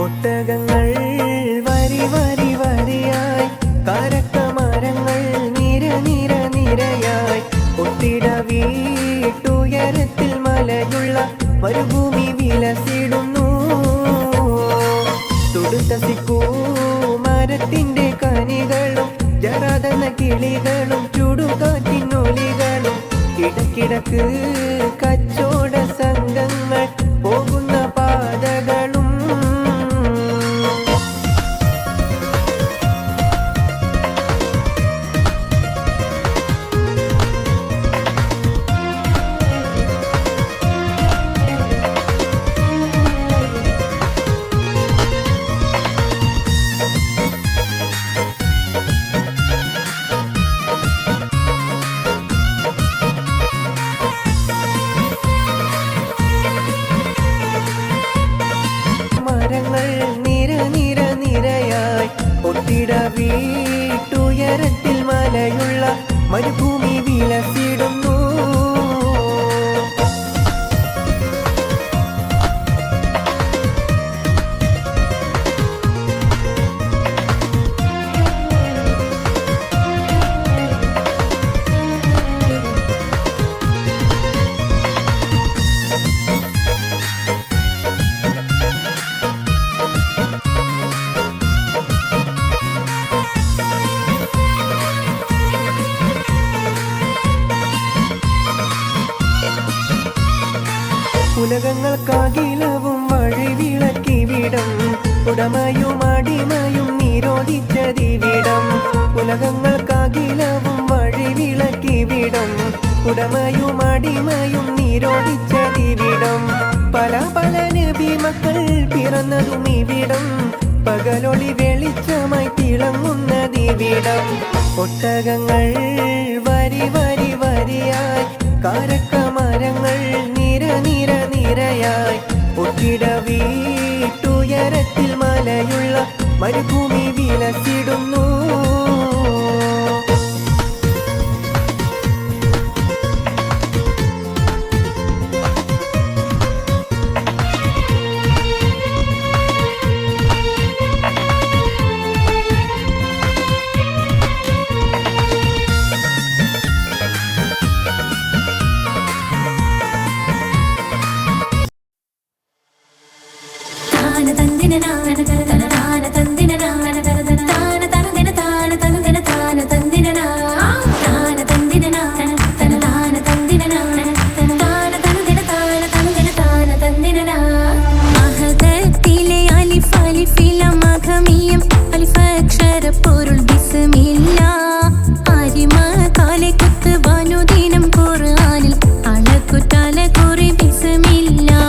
ഒട്ടകങ്ങൾ വരി വരി വരിയായി, കാരക്കമരങ്ങൾ നിര നിര നിരയായി, ഒത്തിട വീട്ടുയരത്തിൽ മലയുള്ള മരുഭൂമി വിലസിടുന്നു. തുടുത്ത സിക്കൂ മരത്തിന്റെ കനികളും ജറാതെന്ന കിളികളും ചുടുകാറ്റിനൊലികളും, ഇടക്കിടക്ക് കച്ചോട സംഘങ്ങൾ പോകുന്ന പാതകളും. മരങ്ങൾ നിര നിര നിരയായി, ഒത്തിട വീട്ടുയരത്തിൽ മലയുള്ള മരുഭൂമി വിലസിടുന്നു. ഉലകങ്ങൾക്കാകിലവും വഴിവിളക്കിവിടം, ഉടമയും അടിമയും നിരോധിച്ചതിവിടം. ഉലകങ്ങൾക്കാകിലവും വഴിവിളക്കിവിടം, ഉടമയും അടിമയും നിരോധിച്ചതിവിടം. പല പല നബി മക്കൾ പിറന്നതും ഇവിടം, പകലൊളി വെളിച്ചമായി തിളങ്ങുന്നതിവിടം. ഒട്ടകങ്ങൾ വരി വരി വരിയായി, കാരക്കമരങ്ങൾ നിര നിര നിരയായി, ഒത്തിട വീട്ടുയരത്തിൽ മലയുള്ള മരുഭൂമി വിലസിടുന്നു. Bismillah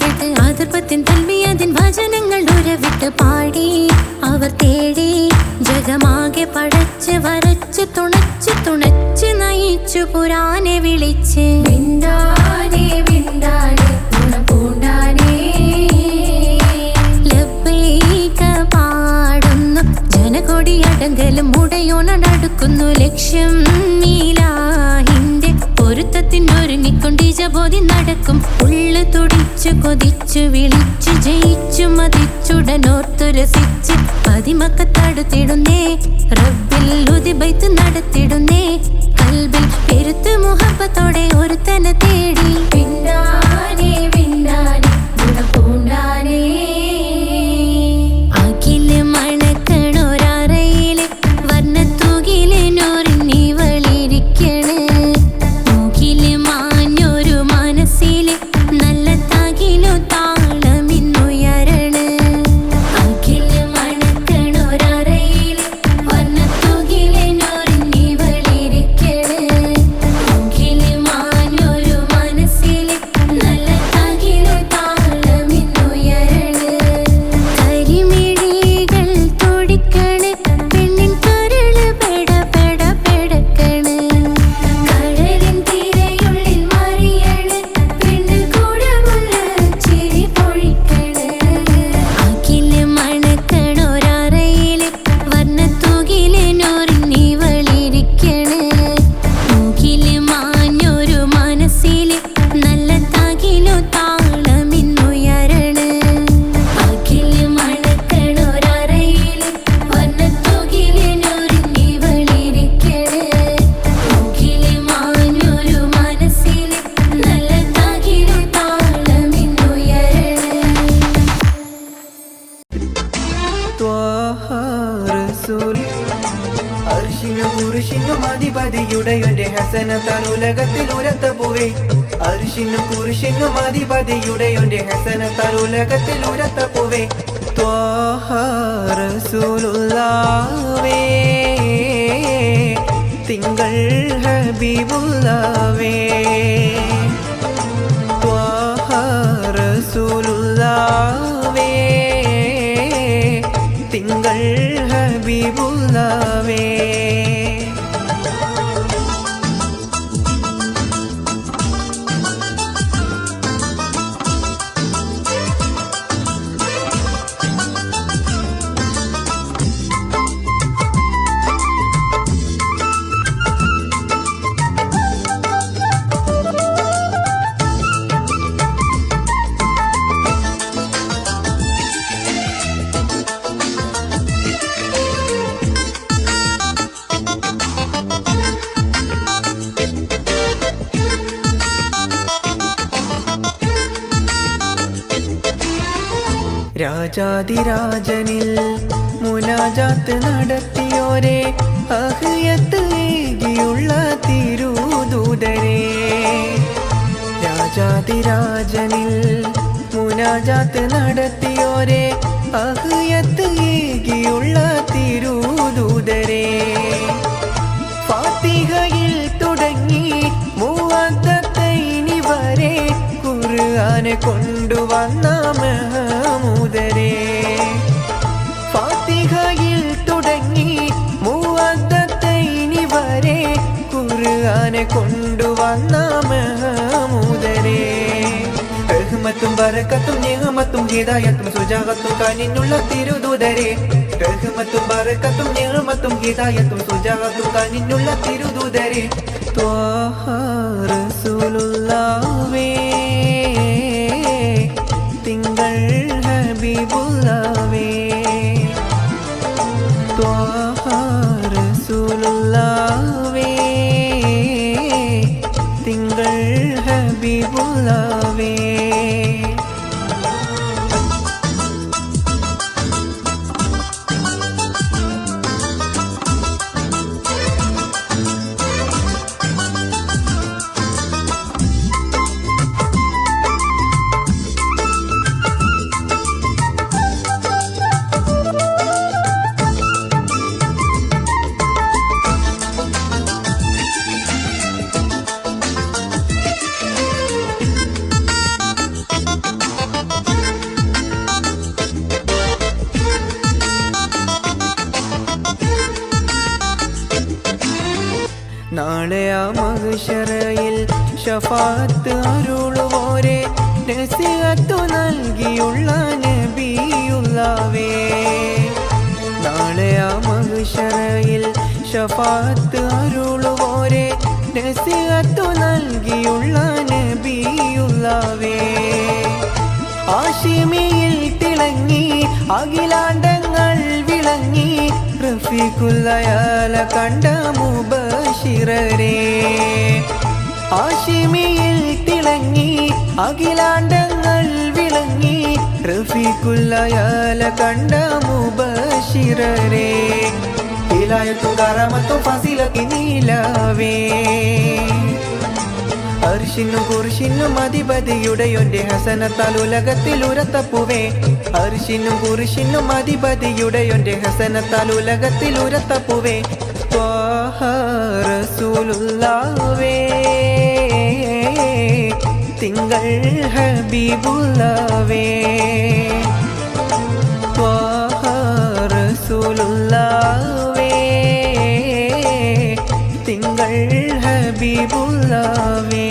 കേട്ട് ആദർഭത്തിൻ തൽവിയതിൻ വചനങ്ങൾ ഉരവിട്ട് പാടി അവർ തേടി ജഗമാകെ പടച്ച് വരച്ച് തുണച്ച് നയിച്ചു പുരാനെ വിളിച്ച് വിണ്ടാനേ വിണ്ടാനേ പൂണ്ടാനേ ലബ്ബൈക പാടുന്നു ജനകൊടിയടങ്കലും മുടയോണടുക്കുന്നു ലക്ഷ്യം മീലാഹിന്റെ പൊരുത്തത്തിനൊരുങ്ങിക്കൊണ്ടിജബോധി നടക്കും ഉള്ളു തുടിച്ചു കൊതിച്ചു വിളിച്ചു ജയിച്ചു മതിച്ചുടനോർത്തു രസിച്ച് പതിമക്കത്തടുത്തിടുന്നേ റബ്ബിൽ ഉദിബൈത്ത് നടത്തിടുന്നേ കൽബിൽ പെരുത്ത് മുഹബത്തോടെ ഒരുത്തനെ തേടി പിന്നാനേ പിന്നാനേ ഗുണപൂണ്ടാനേ അഖില് മണക്കണൊരറയില് വർണ്ണത്തൂകില് നൂറിനിവളിരിക്കണ് മൂക്കില് മാഞ്ഞൊരു മനസ്സില് നല്ല തകിലു താളമിന്നുയരണ് അഖില് മണക്കണൊരറയില് വർണ്ണത്തൂകില് നൂറിനിവളിരിക്കണ് മൂക്കില് മാഞ്ഞൊരു മനസ്സില് നല്ല തകിലു താളമിന്നുയരണ് കരിമിഴികൾ തുടിക്കണ് പെണ്ണിൻ കരള് പെടക്കണ് കടലിൻ തിരയുള്ളിൽ മറിയണ് പെണ്ണ് കൂടമുള്ള ചിരി പൊഴിക്കണ് അഖില് മണക്കണൊരറയില് വർണ്ണത്തൂകില് നൂറിനിവളിരിക്കണ് മൂക്കില് മാഞ്ഞൊരു മനസ്സില് നല്ല തകിലു താളമിന്നുയരണ് അഖില് മണക്കണൊരറയില് വർണ്ണത്തൂകില് നൂറിനിവളിരിക്കണ് മൂക്കില് മാഞ്ഞൊരു മനസ്സില് നല്ല തകിലു താളമിന്നുയരണ് ത്വാഹ റസൂൽ അർശിനും കുരിശിനും അധിപതിയുടെയൊന്റെ ഹസനത്താൽ ഉലകത്തിൽ ഉരത്ത പോവേ അർശിനും കുരിശിനും അധിപതിയുടെയൊന്റെ ഹസനത്താൽ ഉലകത്തിൽ ഉരത്ത പോവേ ത്വാഹ റസൂലുള്ളാവേ തിങ്കൾ ഹബീബുള്ളാവേ ത്വാഹ റസൂലുള്ളാവേ തിങ്കൾ ഹബീബുള്ളാവേ രാജാതിരാജനിൽ മുനാജാത്ത് നടത്തിയോരെ അഹ്യത്ത് ഏകിയുള്ള തിരുദൂതരെ രാജാതിരാജനിൽ മുനാജാത്ത് നടത്തിയോരെ അഹ്യത്ത് ഏകിയുള്ള തിരുദൂതരെ ഫാത്തിഹയിൽ തുടങ്ങി മുവദ്ദത്തൈനി വരെ ഖുർആനെ കൊണ്ടുവന്ന മഹമൂദരെ ഫാത്തിഹയിൽ തുടങ്ങി മുവദ്ദത്തൈനി വരെ ഖുർആനെ കൊണ്ടുവന്ന മഹമൂദരെ റഹ്മത്തും ബറക്കത്തും നിഅമത്തും ഹിദായത്തും സുജാഅത്തും കാനിനുള്ള തിരുദൂതരെ റഹ്മത്തും ബറക്കത്തും നിഅമത്തും ഹിദായത്തും സുജാഅത്തും കാനിനുള്ള തിരുദൂതരെ ത്വാഹ റസൂലുള്ളാവേ തിങ്കൾ ഹബീബുള്ളാവേ ത്വാഹ റസൂലുള്ളാവേ തിങ്കൾ ഹബീബുള്ളാവേ ഷഫാത്ത് അരുളുവോരെ നസിഹത്തു നൽകിയുള്ള നബിയുള്ളവേ നാളെ ആ മഹ്ശറയിൽ ഷഫാത്ത് അരുളുവോരെ നസിഹത്തു നൽകിയുള്ള നബിയുള്ളവേ ആശിമിയിൽ തിളങ്ങി അഖിലാണ്ടങ്ങൾ വിളങ്ങി റഫീഖുല്ലയാല കണ്ട മുബശിറരേ ആശിമിയിൽ തിളങ്ങി അഖിലാണ്ടങ്ങൾ വിളങ്ങി റഫീഖുല്ലയാല കണ്ട മുബശിറരേ ഹിലായത്തും കറാമത്തും ഫസിലത്തും നീലവേ അർശിനും കുർശിനും അധിപതിയുടെയൊന്റെ ഹസനത്താൽ ഉലകത്തിൽ ഉരത്തപ്പുവേ അർശിനും കുർശിനും അധിപതിയുടെയൊന്റെ ഹസനത്താൽ ഉലകത്തിൽ ഉരത്തപ്പുവേ ത്വാഹ റസൂലുള്ളാഹേ തിങ്കൾ ഹബീബുള്ളാഹേ ത്വാഹ റസൂലുള്ളാഹേ തിങ്കൾ ഹബീബുള്ളാഹേ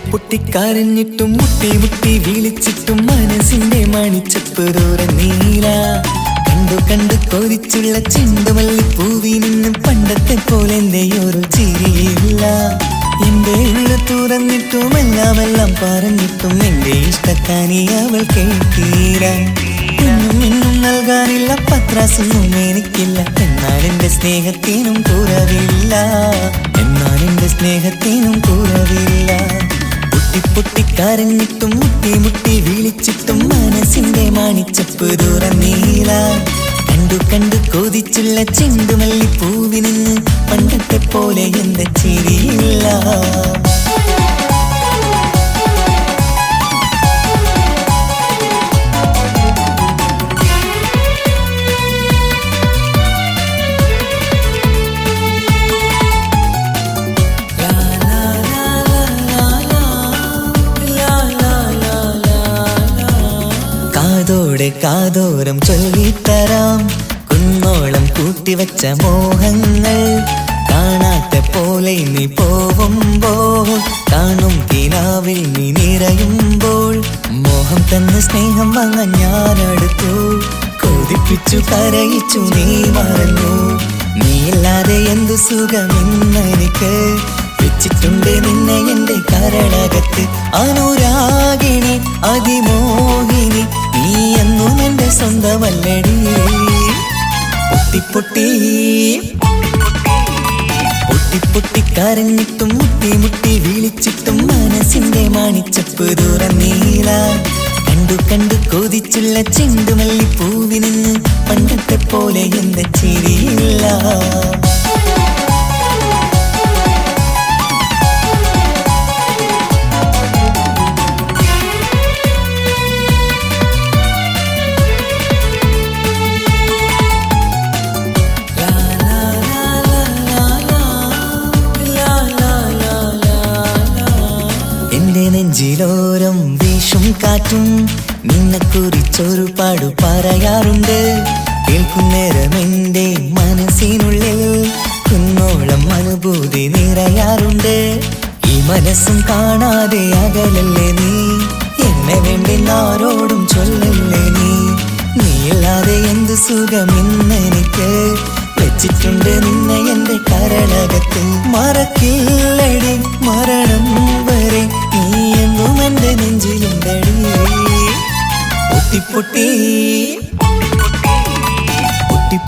പൊട്ടിക്കരഞ്ഞിട്ടും മുട്ടി മുട്ടി വിളിച്ചിട്ടും മനസ്സിന്റെ മണിച്ചപ്പ് നീല കണ്ടു കണ്ടു കൊതിച്ചുള്ള ചെണ്ടുമല്ലിപ്പൂവിൽ നിന്നും പണ്ടത്തെ പോലെ എന്റെ ഒരു ചിരിയില്ല എന്റെ ഉള്ളു തുറന്നിട്ടും എല്ലാം പറഞ്ഞിട്ടും എന്റെ ഇഷ്ടക്കാനി അവൾ കേട്ടീര ഇന്നും നൽകാനില്ല പത്രാസൊന്നും എനിക്കില്ല എന്നാൽ എന്റെ സ്നേഹത്തിനും കുറവില്ല എന്നാൽ എന്റെ സ്നേഹത്തിനും കുറവില്ല പൊട്ടിക്കരഞ്ഞിട്ടും മുട്ടി മുട്ടി വിളിച്ചിട്ടും മനസ്സിന്റെ മാണിച്ചപ്പ് നീല കണ്ടു കണ്ടു കൊതിച്ചുള്ള ചെണ്ടുമല്ലിപ്പൂവിൽ നിന്ന് പണ്ടത്തെ പോലെ എന്റെ ചിരിയില്ല കാതോരം ചൊല്ലിത്തരാം കുന്നോളം കൂട്ടിവച്ച മോഹങ്ങൾ കാണാത്ത പോലെ നീ പോവുമ്പോൾ കാണും കിനാവിൽ നീ നിറയുമ്പോൾ മോഹം തന്ന സ്നേഹം വാങ്ങാൻ ഞാനടുത്തു കൊതിപ്പിച്ചു കരയിച്ചു നീ മറന്നു നീയില്ലാതെ എന്തു സുഖമെന്നെനിക്ക് വെച്ചിട്ടുണ്ട് നിന്നെ എന്റെ കരളകത്ത് അനുരാഗിണി അതിമോഹിനി നീ എന്നും എന്റെ സ്വന്തമല്ലടി പൊട്ടിക്കരഞ്ഞിട്ടും മുട്ടി മുട്ടി വിളിച്ചിട്ടും മനസ്സിന്റെ മാണിച്ചപ്പ് നീല കണ്ടു കണ്ടു കൊതിച്ചുള്ള ചെണ്ടുമല്ലിപ്പൂവിൽ നിന്ന് പണ്ടത്തെ പോലെ എന്റെ ചിരിയില്ല നെഞ്ചിലോരം വീശും കാറ്റും നിന്നെക്കുറിച്ചൊരു പാടു പറയാറുണ്ട് കേൾക്കുന്നേരം എന്റെ മനസ്സിനുള്ളിൽ കുന്നോളം അനുഭൂതി നിറയാറുണ്ട് ഈ മനസ്സും കാണാതെ അകലല്ലേ നീ എന്നെ വേണ്ടി ആരോടും ചൊല്ലല്ലേ നീയില്ലാതെ എന്ത് സുഖമെന്നെനിക്ക് വെച്ചിട്ടുണ്ട് നിന്നെ എന്റെ കരളകത്ത് മറക്കില്ലടി മരണം വരെ നീ എന്നും എന്റെ നെഞ്ചിലുണ്ടടി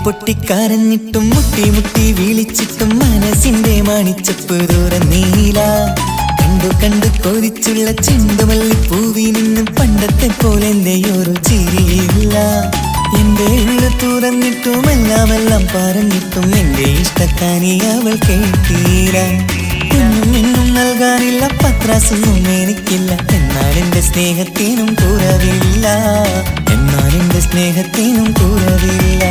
പൊട്ടിക്കരഞ്ഞിട്ടും മുട്ടി മുട്ടി വിളിച്ചിട്ടും മനസ്സിന്റെ മാണിച്ചപ്പ് നീല കണ്ടു കണ്ടു കൊതിച്ചുള്ള ചെണ്ടുമല്ലിപ്പൂവിൽ നിന്നും പണ്ടത്തെ പോലെ എന്റെ ഒരു ചിരിയില്ല എന്റെ ഉള്ള വാതില് തുറന്നിട്ടും എല്ലാം പറഞ്ഞിട്ടും എന്റെ ഇഷ്ടക്കാരി അവൾ കേട്ടീര. ഒന്നും ഇന്നും നൽകാനില്ല, പത്രാസൊന്നും എനിക്കില്ല. എന്നാൽ എന്റെ സ്നേഹത്തിനും കുറവില്ല, എന്നാൽ എന്റെ സ്നേഹത്തിനും കുറവില്ല.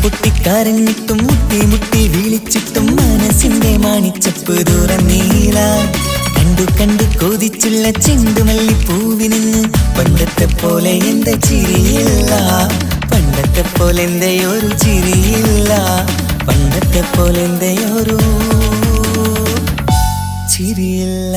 പൊട്ടിക്കരഞ്ഞിട്ടും മുട്ടി മുട്ടി വിളിച്ചിട്ടും മനസ്സിന്റെ മാണിച്ചപ്പ് തുറന്നീല. കണ്ടു കൊതിച്ചുള്ള ചെണ്ടുമല്ലിപ്പൂവിനിന്ന് പണ്ടത്തെ പോലെ എന്റെ ചിരിയില്ല, പണ്ടത്തെ പോലെ എന്റെ ഒരു ചിരിയില്ല, പണ്ടത്തെ പോലെ എന്റെ ഒരു ചിരിയില്ല.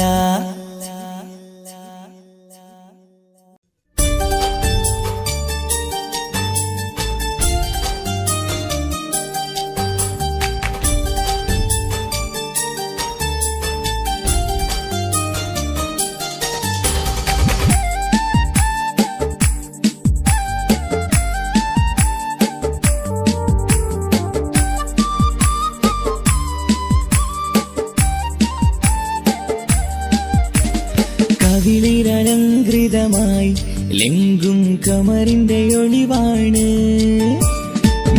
കവിളിലലങ്കൃതമായി ലെങ്കും കമറിന്റെ ഒളിവാണ്,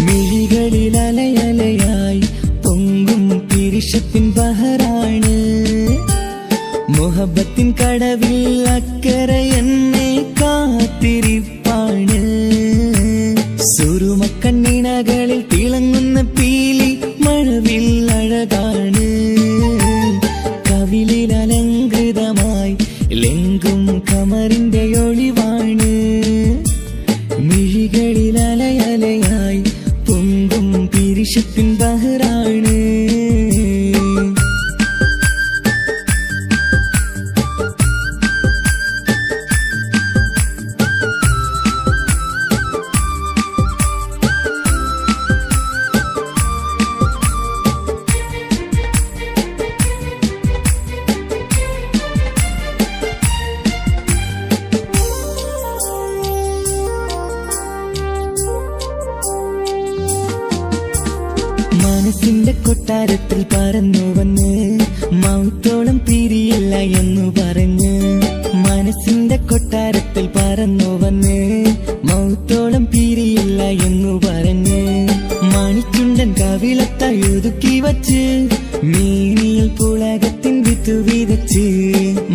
മിഴികളിൽ അലയലയായി പൊങ്കും പിരിശത്തിൻ ബഹറാണ്. മുഹബത്തിൻ കടവിൽ അക്കരെ എന്നെ കാത്തിരിപ്പാണ്. സുറുമക്കണ്ണിണകളിൽ തിളങ്ങുന്ന പീലി മഴവിൽ അഴകാണ്. കവിളിലലങ്കൃതമായി ലെങ്കും കമറിന്റെ ഒളിവാണ്, മിഴികളിൽ അലയലയായി പൊങ്കും പിരിശത്തിൻ ബഹറാണ്. മനസ്സിന്റെ കൊട്ടാരത്തിൽ പറന്നു വന്ന് മൗത്തോളം പിരിയില്ല എന്നു പറഞ്ഞ്, മനസ്സിന്റെ കൊട്ടാരത്തിൽ പറന്നു വന്ന് മൗത്തോളം പിരിയില്ല എന്നു പറഞ്ഞ്, മണിച്ചുണ്ടൻ കവിളത്തായി ഒതുക്കി വച്ച് മേനിയിൽ പുളകത്തിൻ വിത്തു വിതച്ച്,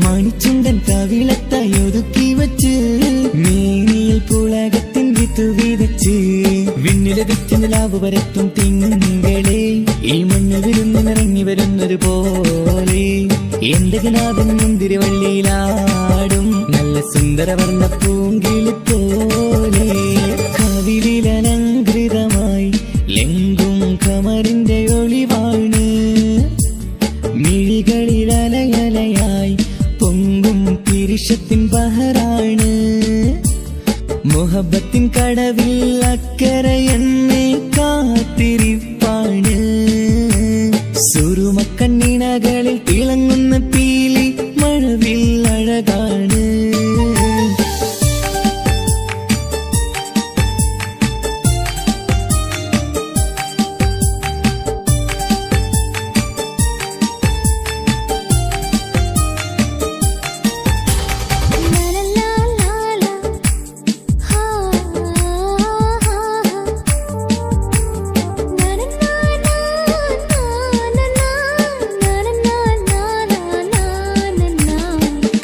മണിച്ചുണ്ടൻ കവിളത്തായി ഒതുക്കി വച്ച് മേനിയിൽ പുളകത്തിൻ വിത്തു വിതച്ച്, വിണ്ണിലെ വിറ്റിനിലാവ് വരത്തും തിങ്കളെ ഈ മണ്ണിൽ വിരുന്നിറങ്ങി വരുന്നത് പോലെ, എന്റെ കിനാവിൻ മുന്തിരിവള്ളിയിലാടും നല്ല സുന്ദരവർണ്ണ പൂങ്കിളി പോലെ. കവിളിലലങ്കൃതമായി ലെങ്കും കമറിന്റെ ഒളിവാണ്, മിഴികളിൽ അലയലയായി പൊങ്കും പിരിശത്തിൻ ബഹറാണ്. മുഹബത്തിൻ കടവിൽ അക്കരെ എന്നെ കാത്തിരിപ്പാണ്. സുറുമക്കണ്ണിണകളിൽ തിളങ്ങുന്ന പീലി മഴവിൽ അഴകാണ്.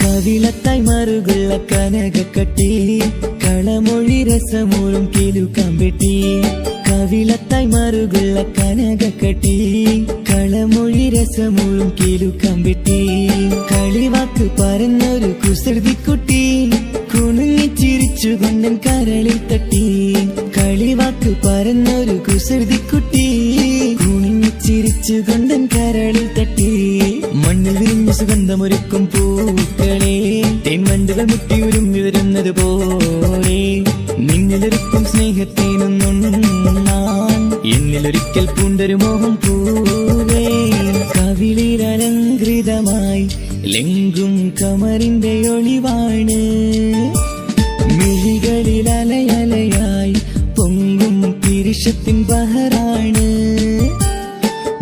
കവിളത്തായി മറുകുള്ള കനകക്കട്ടി കളമൊഴി രസമൂറും കിലുക്കാമ്പെട്ടി, കവിളത്തായി മറുകുള്ള കനകക്കട്ടി കളമൊഴി രസമൂറും കിലുക്കാമ്പെട്ടി, കളിവാക്ക് പറഞ്ഞൊരു കുസൃതിക്കുട്ടി കുണുങ്ങിച്ചിരിച്ചുകൊണ്ടൻ കരളിൽ തട്ടി, കളിവാക്ക് പറഞ്ഞൊരു കുസൃതിക്കുട്ടി കുണുങ്ങിച്ചിരിച്ചുകൊണ്ടൻ കരളിൽ തട്ടി. മണ്ണിൽ വിരിഞ്ഞ സുഗന്ധമൊരുക്കും പൂക്കളെ തേൻവണ്ടുകൾ മുട്ടിയുരുമ്മി വരുന്നത് പോലെ, നിന്നിലൊരുക്കും സ്നേഹത്തേനൊന്നുണ്ണാൻ എന്നിലൊരിക്കൽ പൂണ്ടൊരു മോഹം പൂവേ. കവിളിലലങ്കൃതമായി ലെങ്കും കമറിന്റെ ഒളിവാണ്, മിഴികളിൽ അലയലയായി പൊങ്കും പിരിശത്തിൻ ബഹറാണ്.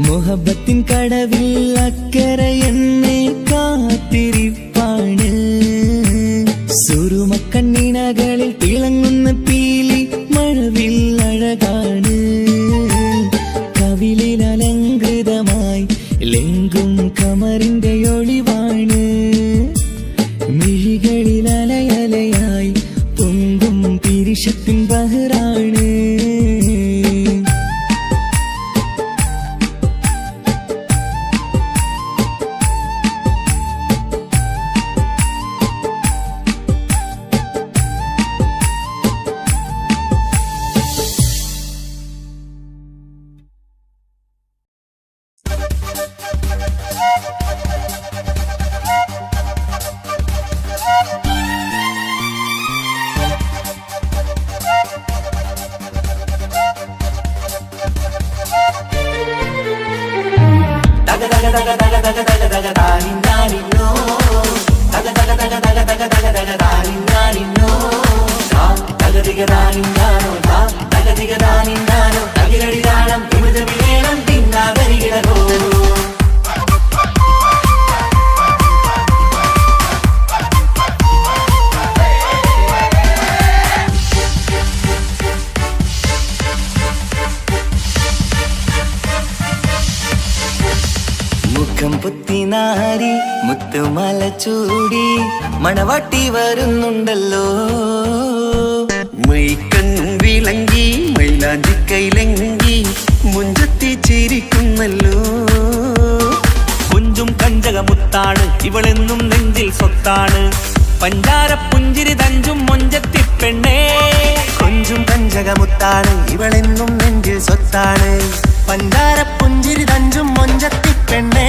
മുഹബത്തിൻ കടവിൽ അക്കരെ എന്നെ കാത്തിരിപ്പാണ്. സുറുമക്കണ്ണിണകളിൽ തിളങ്ങുന്ന പീലി മഴവിൽ തക തക തക തക തക താനിന്നാനിന്നോ തക തക തക തക തക തക തക താനിന്നാനിന്നോ തകതിക താനിന്നാനോ തകതിക താനിന്നാനോ തകിലടി താളം തിമിതമിലേണം തിന്നാകരികിടോ മുഖം പുത്തിനാരി മുത്തുമല ചൂടി മണവാട്ടി വരുന്നുണ്ടല്ലോ മൈക്കണ്ണും വിളങ്ങി മൈലാഞ്ചി കൈലങ്കി മുഞ്ചത്തി ചിരിക്കുന്നല്ലോ കുഞ്ചും കഞ്ചകമുത്താണ് ഇവളെന്നും നെഞ്ചിൽ സ്വത്താണ് പഞ്ചാര പുഞ്ചിരി തഞ്ചും മൊഞ്ചത്തി പെണ്ണേ കൊഞ്ചും കഞ്ചകമുത്താണ് ഇവളെന്നും നെഞ്ചിൽ സ്വത്താണ് പഞ്ചാര പുഞ്ചിരി തഞ്ചും മൊഞ്ചത്തി പെണ്ണേ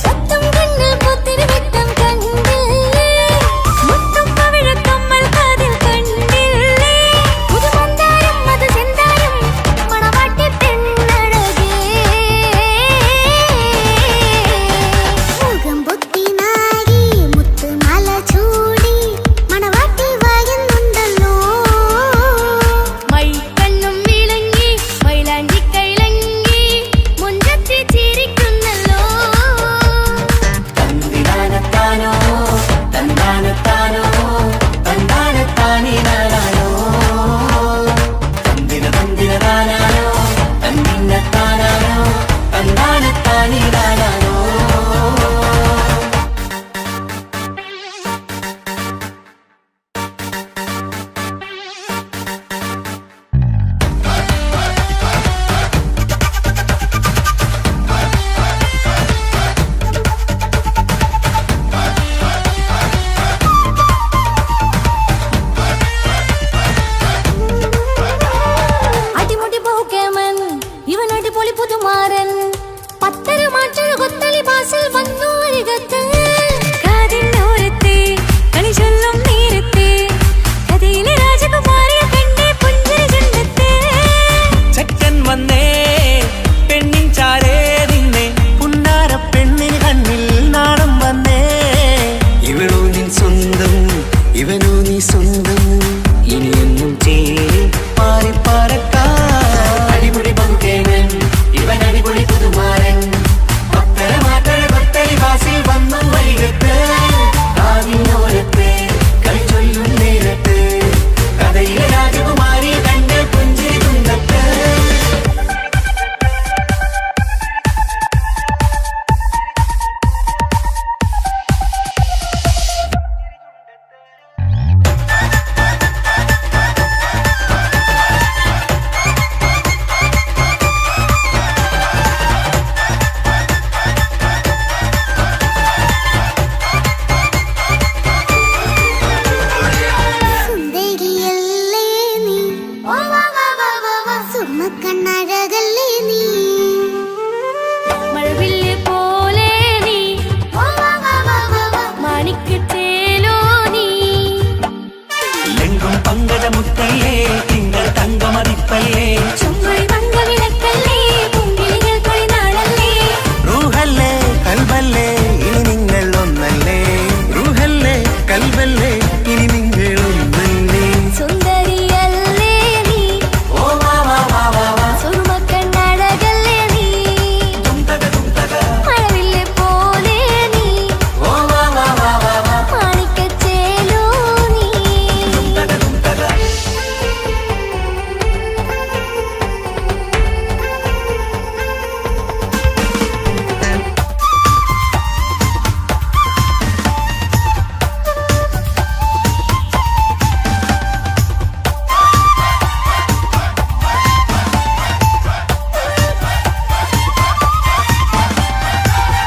സത്തം കണ്ണിൽ പുത്തിരി വെട്ടം കണ്ടില്ലേ മുത്തും പവിഴക്കമ്മൽ കാതിൽ കണ്ടില്ലേ പുതുമന്ദാരം അത് ചെന്താരം മണവാട്ടി പെണ്ണഴകേ മുഖം പൊത്തി നാരി മുത്തുമാല ചൂടി മണവാട്ടി വരുന്നുണ്ടല്ലോ മൈക്കണ്ണും വിളങ്ങി മൈലാഞ്ചി കൈലങ്കി മുഞ്ചത്തി ചിരിക്കുന്നല്ലോ തന്തിനാനത്താനോ തന്താനത്താനോ തന്താനത്താനിനാനോ തന്തിന തന്തിനതാനാനോ തന്നിന്നത്താനാനോ തന്താനത്താനിനാനോ അടിമുടി പോക്കേമൻ ഇവൻ അടിപൊളി പുതുമാരൻ പത്തര മാറ്റൊരു കൊത്തളി ബാസിൽ വന്നു അരികത്ത് കാതിന്നോരത്തെ കളി ചൊല്ലും നേരത്തെ കഥയിലെ രാജകുമാരിയെ കണ്ടേ പുഞ്ചിരി ചെല്ലത്തെ ചെക്കൻ വന്നേ പെണ്ണിൻ ചാരേ നിന്നേ പുന്നാര പെണ്ണിന് കണ്ണിൽ നാണം വന്നേ ഇവളോ നിൻ സ്വന്തം ഇവനോ നീ സ്വന്തം ഇനിയെന്നും ചേരി പാറി പറക്കാം അടിപൊളി പങ്കുകേവൻ ഇവൻ അടിപൊളി പുതുമാരൻ പത്തര മാറ്റഴ കൊത്തളി ബാസിൽ വന്നു വൈകത്ത് കാവിനോരത്ത് കളി ചൊല്ലും നേരത്ത് കഥയിലെ രാജകുമാരി കണ്ട് പുഞ്ചിരി തുണ്ടത്ത് സുന്ദരിയല്ലേ നീ സുമ്മക്കണ്ണഴകല്ലേ നീ മഴവില്ല് പോലെ നീ മാണിക്കത്തേലോ നീ ലെങ്കും പങ്കജമുത്തല്ലേ തിങ്കൾ തങ്കമതിപ്പല്ലേ ചുമഴി മംഗവിളക്കല്ലേ പൂങ്കിളികൾ തൊഴിനാളല്ലേ റൂഹല്ലേ കൽബല്ലേ ഇനി നിങ്ങൾ ഒന്നല്ലേ റൂഹല്ലേ കൽബല്ലേ ഇനി നിങ്ങൾ ഒന്നല്ലേ സുന്ദരിയല്ലേ നീ ഓ വാ വാ വാ വാ വാ സുറുമക്കണ്ണഴകല്ലേ നീ മഴവില്ല് പോലെ നീ ഓ വാ വാ വാ വാ വാ മാണിക്കത്തേലോ നീ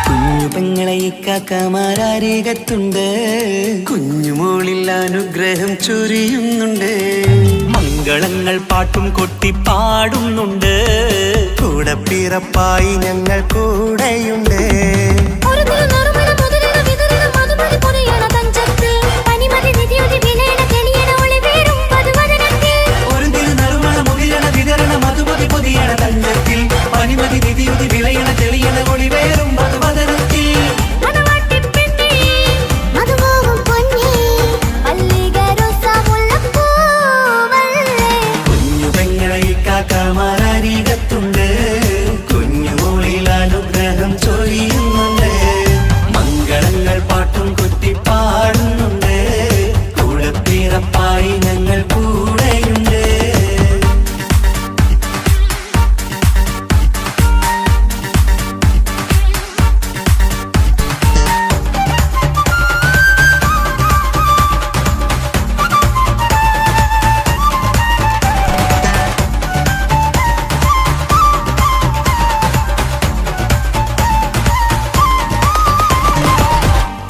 കുഞ്ഞു പെങ്ങളെ ഇക്കാക്കമാരരികത്തുണ്ട് കുഞ്ഞുമോളിൽ അനുഗ്രഹം ചൊരിയുന്നുണ്ട് മംഗളങ്ങൾ പാട്ടും കൊട്ടി പാടുന്നുണ്ട് കൂടെ പിറപ്പായി ഞങ്ങൾ കൂടെയുണ്ട് ഒരു തിരുനറുമണ മുതിരണ വിതരണ മധുമതി പൊതിയണ തഞ്ചത്തിൽ പനിമതി നിധിയൊതി വിലയണ തെളിയണ ഒളിവേറും പതുവദനത്തിൽ ഒരു തിരുനറുമണ മുതിരണ വിതരണ മധുമതി പൊതിയണ തഞ്ചത്തിൽ പനിമതി നിധിയുതി വിളയണ തെളിയണ ഒളിവേറും മധുമത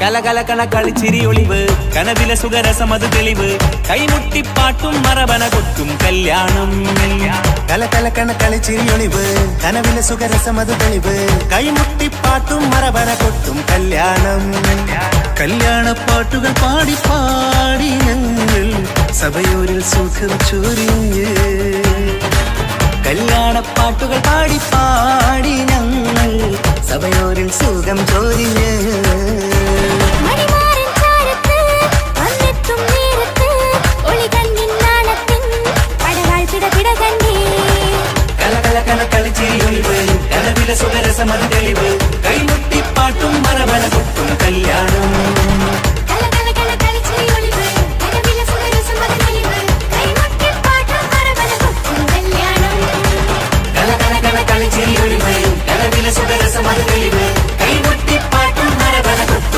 കലകലകണ കളിച്ചിരി ഒളിവ് കനവിലെ സുഖരസം അത് തെളിവ് കൈമുട്ടിപ്പാട്ടും മറവന കൊട്ടും കല്യാണം കലകലകണ കളിച്ചിരിയൊളിവ് കനവിലെ സുഖരസമത് തെളിവ് കൈമുട്ടിപ്പാട്ടും മറവന കൊട്ടും കല്യാണം കല്യാണപ്പാട്ടുകൾ പാടി പാടി ഞങ്ങൾ സഭയോരിൽ സുഖം ചൊരിഞ്ഞ് കല്യാണപ്പാട്ടുകൾ പാടി പാടി ഞങ്ങൾ സഭയോരിൽ സുഖം ചൊരിഞ്ഞ് മണിമാരൻ ചാരത്ത് വന്നെത്തും നേരത്ത് ഒളികണ്ണിൻ നാണത്തിൻ പടവാൾ പിടപിട കണ്ടേ കലകലകണ കളിച്ചിരിയൊളിവ് കനവിലെ സുഖരസമത് തെളിവ് കൈമുട്ടിപ്പാട്ടും മറവന കൊട്ടും കല്യാണം കലകലകണ കളിച്ചിരിയൊളിവ് കനവിലെ സുഖരസം അത് തെളിവ് കൈമുട്ടിപ്പാട്ടും മറവന കൊട്ടും കല്യാണം കലകലകണ കളിച്ചിരിയൊളിവ് കനവിലെ സുഖരസമത് തെളിവ് കൈമുട്ടിപ്പാട്ടും മറവന കൊട്ടും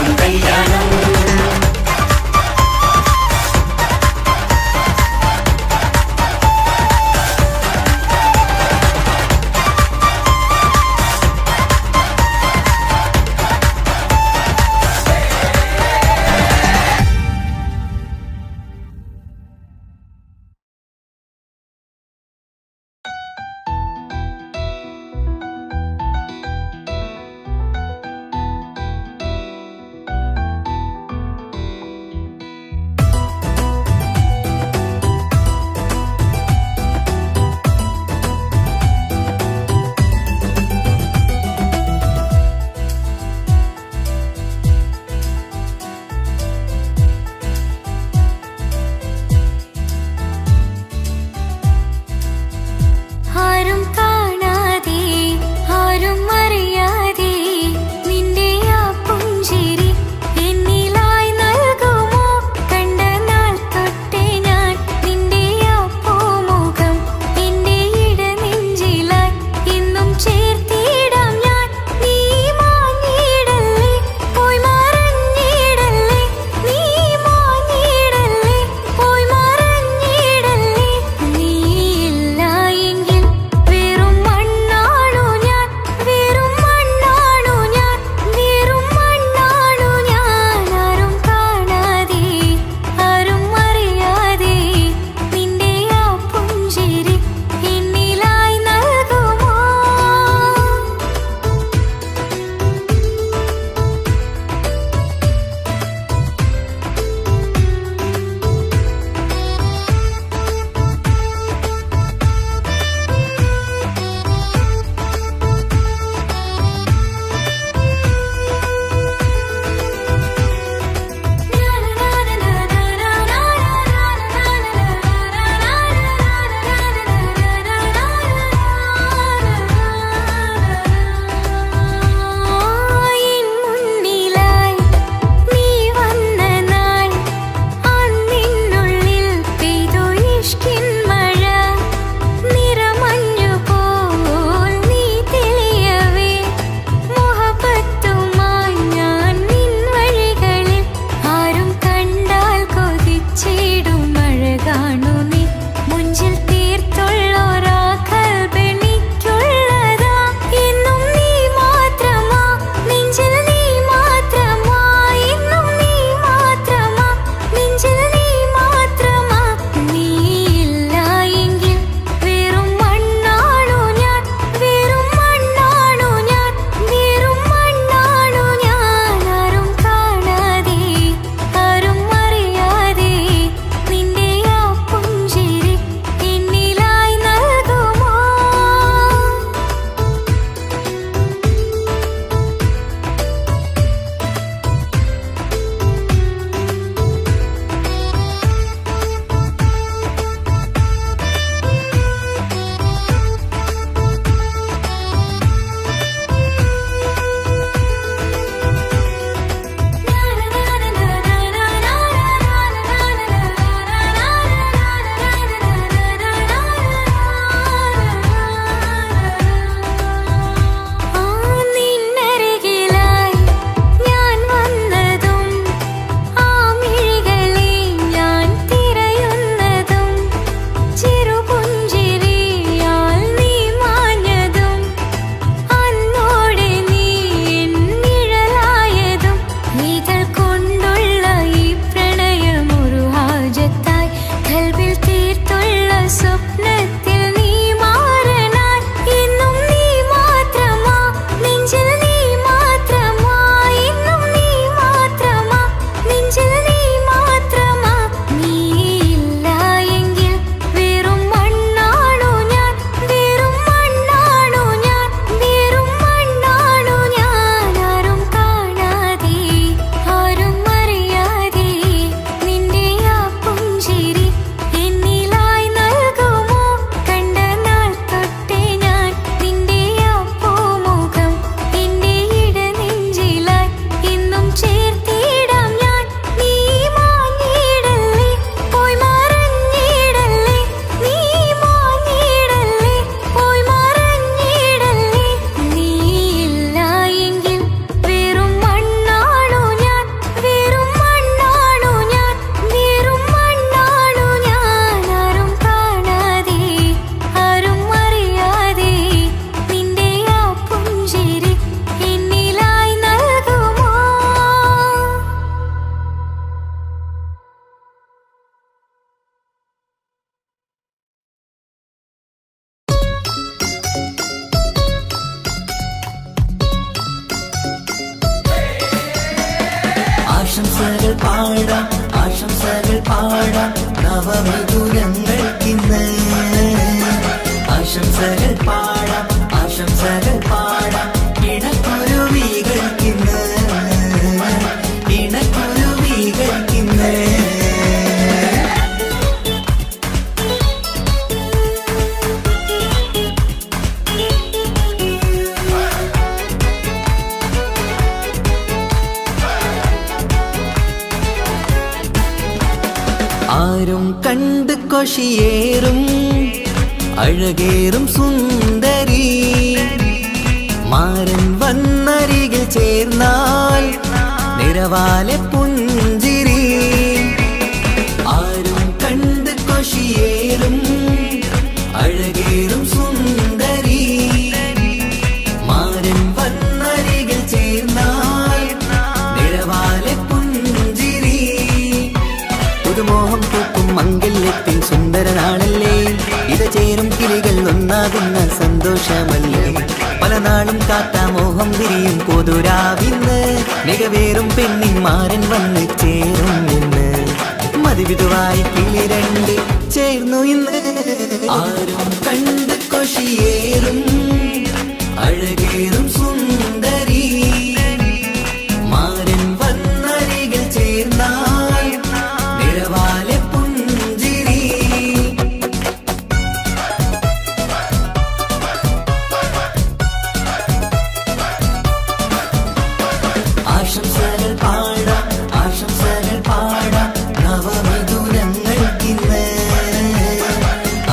പാടാം ആശംസകൾ പാടാം നവമിഥുനങ്ങൾക്കിന്ന് ആശംസകൾ പാടാം ആശംസകൾ പാടാം ഇണക്കുരുവികൾക്കിന്ന് ഇണക്കുരുവികൾക്കിന്ന് ആരും കണ്ട് കൊഷിയേറും അഴകേറും സുന്ദരി മാരൻ വന്നരികിൽ ചേർന്നാൽ നിറവാലെ പുഞ്ചിരി ആരും കണ്ട് കൊഷിയേറും അഴകേറും സുന്ദരി മാരൻ വന്നരികിൽ ചേർന്നാൽ നിറവാലെ പുഞ്ചിരി പുതുമോഹം പൂക്കും മംഗല്യത്തിൻ സുന്ദരനാളല്ലേ ഇത് ചേരും കിളികൾ ഒന്നാകുന്ന സന്തോഷമല്ലേ പല നാളും കാത്ത മോഹം വിരിയും പൊതുരാവിന്ന് മികവേറും പെണ്ണിൻ മാരൻ വന്ന് ചേരും ഇന്ന് മതിവിധുവായി കിളി രണ്ട് ചേർന്നു ഇന്ന് ആരും കണ്ട് കൊഷിയേറും അഴകേറും സുന്ദരി മാരൻ വന്നരികിൽ ചേർന്നാൽ നിറവാലെ പുഞ്ചിരി ആശംസകൾ പാടാം ആശംസകൾ പാടാം നവമിഥുനങ്ങൾക്കിന്ന്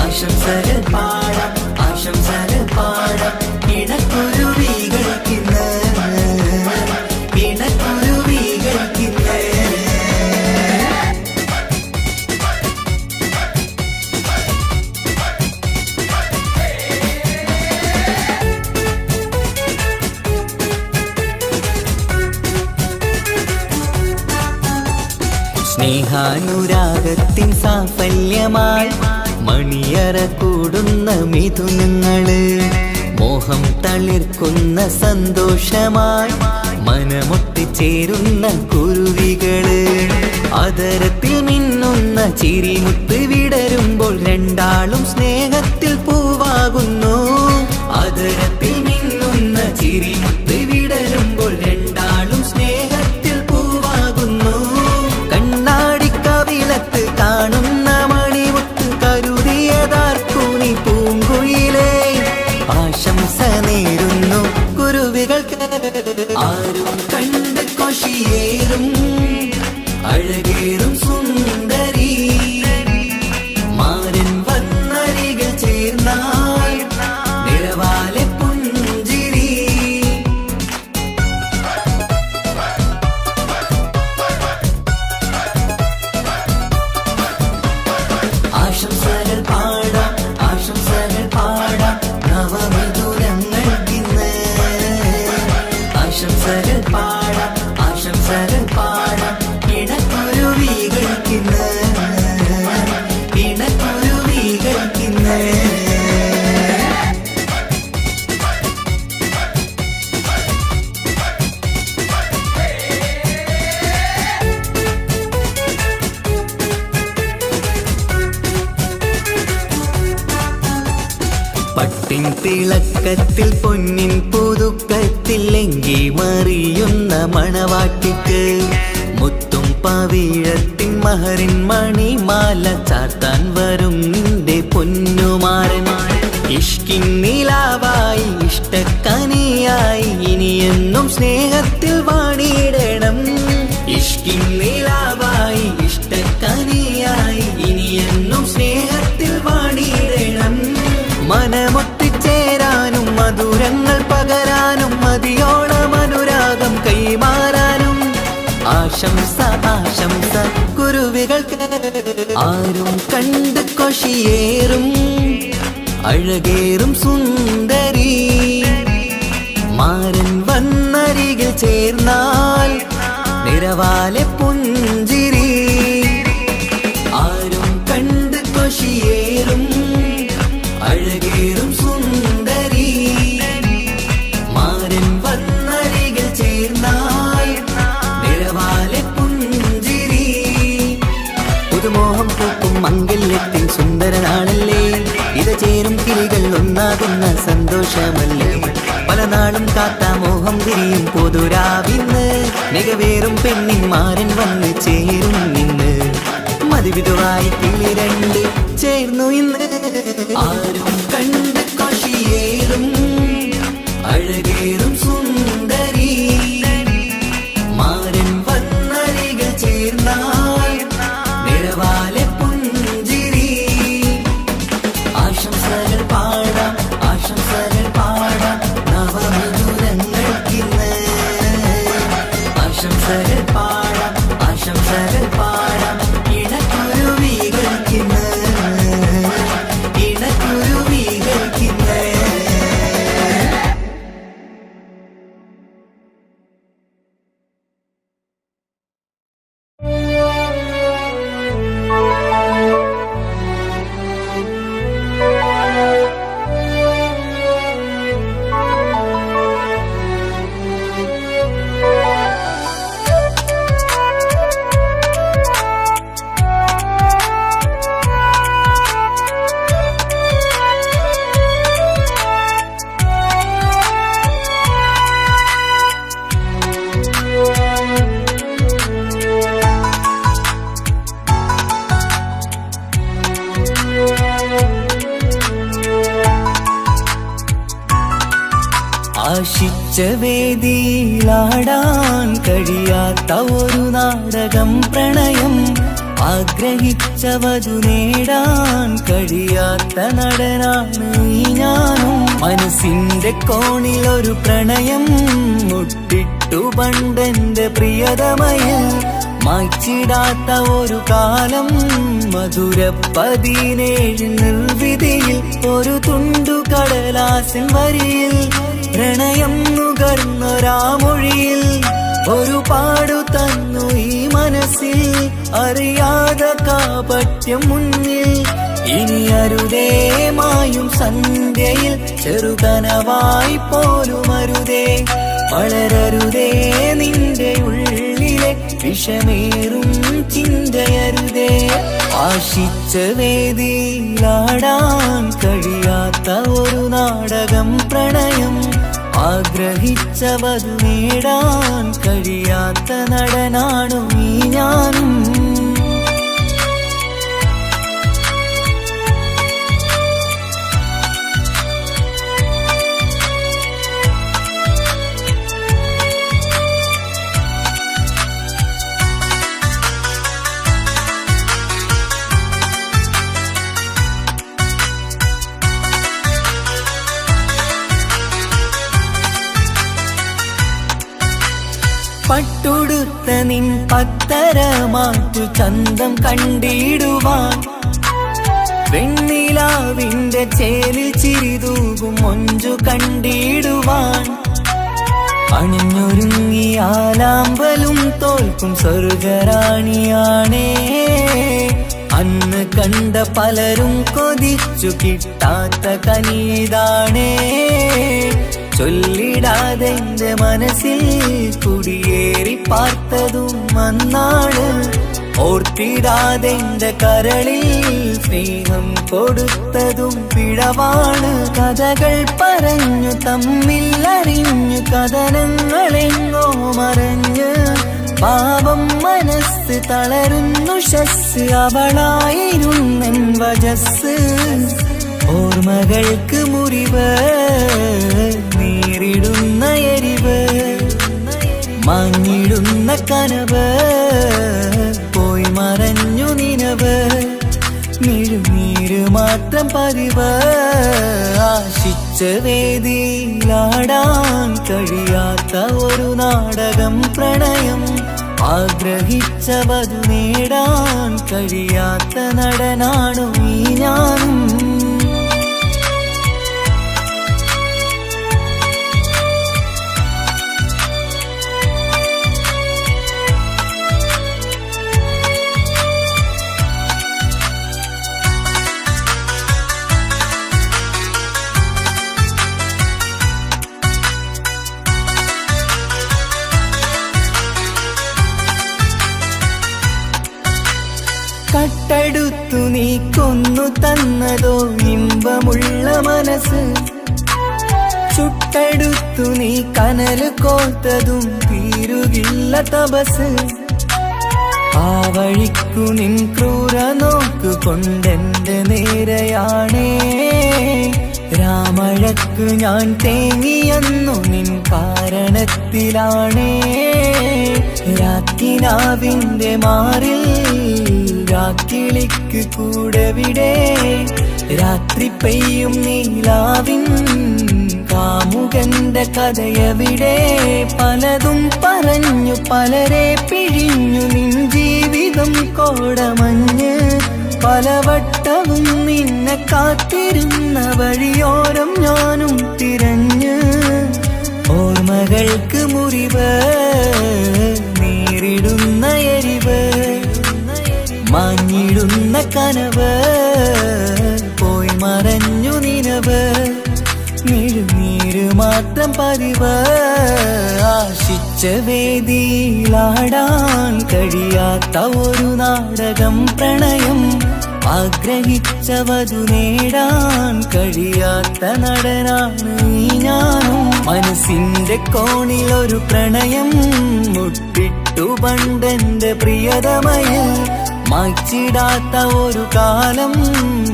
ആശംസകൾ പാടാം ആശംസകൾ പാടാം ഇണക്കുരുവികൾക്കിന്ന് ഇണക്കുരുവികൾക്കിന്ന് സ്നേഹാനുരാഗത്തിൻ സാഫല്യമായി മണിയറ കൂടുന്ന മിഥുനങ്ങള് മോഹം തളിർക്കുന്ന സന്തോഷമായി മനമൊട്ടിച്ചേരുന്ന കുരുവികള് അതരത്തിൽ മിന്നുന്ന ചിരിമുത്ത് വിടരുമ്പോൾ രണ്ടാളും സ്നേഹത്തിൽ പൂവാകുന്നു അതരത്തിൽ മിന്നുന്ന ചിരിമുത്ത് വിടരുമ്പോൾ രണ്ടാളും സ്നേഹത്തിൽ പൂവാകുന്നു കണ്ണാടിക്കവിളത്ത് കാണുന്ന മണിമുത്ത് കരുതിയതാർക്കൂണി പൂങ്കുയിലേ ആശംസ നേരുന്നു കുരുവികൾക്ക് ആരും കണ്ട് കൊഷിയേറും അഴകേറും സുന്ദരി മാരൻ വന്നരികിൽ ചേർന്നാൽ നിറവാലെ പുഞ്ചിരി ആശംസകൾ പാടാം ആശംസകൾ പാടാം നവമിഥുനങ്ങൾക്കിന്ന് ആശംസകൾ പാടാം ആശംസകൾ പാടാം ഇണക്കുരുവികൾക്കിന്ന് ഇണക്കുരുവികൾക്കിന്ന് പട്ടിൻ തിളക്കത്തിൽ പൊന്നിൻ പുതുക്കത്തിൽ എങ്കി മറിയുന്ന മണവാട്ടിക്ക് മുത്തും പവിഴത്തിൻ മഹറിൻ മണിമാല ചാർത്താൻ വരും നിന്റെ പൊന്നുമാരൻ ഇഷ്കിൻ നിലാവായി ഇഷ്ടക്കനിയായി ഇനിയെന്നും സ്നേഹത്തിൽ വാണിയിടണം ഇഷ്കിൻ നിലാവായി ഇഷ്ടക്കനിയായി ഇനിയെന്നും സ്നേഹത്തിൽ വാണിയിടണം മനമൊട്ടിച്ചേരാനും മധുരങ്ങൾ പകരാനും മതിയോളം അനുരാഗം കൈമാറാനും ആശംസ ആശംസ കുരുവികൾക്ക് ആരും കണ്ട് കൊഷിയേറും അഴകേറും സുന്ദരി മാരൻ വന്നരികിൽ ചേർന്നാൽ നിറവാലെ പുഞ്ചിരി ആരും കണ്ട് കൊഷിയേറും അഴകേറും സുന്ദരി മാരൻ വന്നരികിൽ ചേർന്നാൽ നിറവാലെ പുഞ്ചിരി സുന്ദരനാളല്ലേ, ഇത് ചേരും കിളികൾ ഒന്നാകുന്ന സന്തോഷമല്ലേ. പല നാളും കാത്ത മോഹം തിരിയും പൊതുരാവിന്ന്, മികവേറും പെണ്ണിൻ മാരൻ വന്ന് ചേരും ഇന്ന്. മധുവിധുവായി കിളി രണ്ട് ചേർന്നു ഇന്ന്. ആരും കണ്ട് കൊഷിയേറും അഴകേറും സുന്ദരി, മാരൻ വന്നരികൾ ചേർന്നാൽ നിഴവാലെ പുഞ്ചിരി. ആശംസകൾ പാടാം, ആശംസകൾ പാടാം നവമധുരങ്ങൾക്കിന്ന്. ആശംസകൾ പാടാം, ആശംസകൾ പാടാം ഇണക്കുരുവികൾക്കിന്ന്, ഇണക്കുരുവികൾക്കിന്ന്. ആശിച്ച വേദിയിലാടാൻ കഴിയാത്ത ഒരു നാടകം പ്രണയം, ആഗ്രഹിച്ചവതു നേടാൻ കഴിയാത്ത നടനാണ് ഈ ഞാനും. മനസ്സിന്റെ കോണിൽ ഒരു പ്രണയം മുട്ടിട്ടു പണ്ടെന്റെ പ്രിയതമയിൽ, മായ്ച്ചിടാത്ത ഒരു കാലം മധുര 17 നിർവിധിയിൽ. ഒരു തുണ്ടു കടലാസിൻ വരിയിൽ പ്രണയം നുകർന്നൊരാമൊഴിയിൽ, ഒരു പാടു തന്നു ഈ മനസ്സിൽ അറിയാതെ കാപട്യം മുന്നിൽ. ഇനി അരുതേ മായും സന്ധ്യയിൽ ചെറുകനവായി പോലും അരുതേ, വളരരുതേ നിന്റെ ഉള്ളിലെ വിഷമേറും ചിന്തയരുതേ. ആശിച്ച വേദിയിലാടാൻ കഴിയാത്ത ഒരു നാടകം പ്രണയം, ആഗ്രഹിച്ചവതു നേടാൻ കഴിയാത്ത നടനാണു ഈ ഞാനും. പട്ടുടുത്ത നിൻ പത്തരമാറ്റു ചന്തം കണ്ടിടുവാൻ, വെണ്ണിലാവിന്റെ ചേലിൽ ചിരിതൂകും മൊഞ്ചു കണ്ടിടുവാൻ. അണിഞ്ഞൊരുങ്ങിയാലാമ്പലും തോൽക്കും സ്വർഗറാണിയാണേ, അന്ന് കണ്ട പലരും കൊതിച്ചു കിട്ടാത്ത കനീതാണേ. ചൊല്ലിടാതെ എന്റെ മനസ്സിൽ കുടിയേറി പാർത്തതും അന്നാണ്, ഓർത്തിടാതെ എന്റെ കരളിൽ സ്നേഹം കൊടുത്തതും പിഴവാണ്. കഥകൾ പറഞ്ഞു തമ്മിൽ അറിഞ്ഞു കഥനങ്ങളെങ്ങോ മറഞ്ഞ്, പാപം മനസ്സ് തളരുന്നു ശസ് അവളായിരുന്നെൻ വജസ്. ഓർമ്മകൾക്ക് മുറിവ് നേരിടുന്ന എരിവ്, മങ്ങിടുന്ന കനവ് പോയി മറഞ്ഞു നിനവ്, മിഴുനീര് മാത്രം പതിവ്. ആശിച്ച വേദിയിലാടാൻ കഴിയാത്ത ഒരു നാടകം പ്രണയം, ആഗ്രഹിച്ചവതു നേടാൻ കഴിയാത്ത നടനാണു ഈ ഞാനും. കട്ടെടുത്തു നീ കൊന്നു തന്നതോ ഇമ്പമുള്ള മനസ്സ്, ചുട്ടെടുത്തു നീ കനല് കോർത്തതും തീരുകില്ല തപസ്. ആ വഴിക്കു നിൻ ക്രൂര നോക്കു കൊണ്ടെന്റെ നേരെയാണേ, രാമഴക്ക് ഞാൻ തേങ്ങിയെന്നു നിൻ കാരണത്തിലാണേ. രാക്കിനാവിന്റെ മാറിൽ രാക്കിളിക്ക് കൂടെവിടെ, രാത്രി പെയ്യും നീലാവിൻ കാമുകന്റെ കഥയവിടെ. പലതും പറഞ്ഞു പലരെ പിഴിഞ്ഞു നിൻ ജീവിതം കോടമഞ്ഞ്, പലവട്ടവും നിന്നെ കാത്തിരുന്ന വഴിയോരം ഞാനും തിരഞ്ഞ്. ഓർമ്മകൾക്ക് മുറിവ് നേരിടുന്ന എരിവ്, മാഞ്ഞിടുന്ന കനവ് പോയി മറഞ്ഞു നിനവ്. നീര് മാത്രം പതിവ്, ആശിച്ച വേദിയിലാടാൻ കഴിയാത്ത ഒരു നാടകം പ്രണയം. ആഗ്രഹിച്ചവതു നേടാൻ കഴിയാത്ത നടനാണ് ഈ ഞാനും. മനസ്സിന്റെ കോണിലൊരു പ്രണയം മുട്ടിട്ടു പണ്ടെന്റെ പ്രിയതമയിൽ. മായ്ച്ചിടാത്ത ഒരു കാലം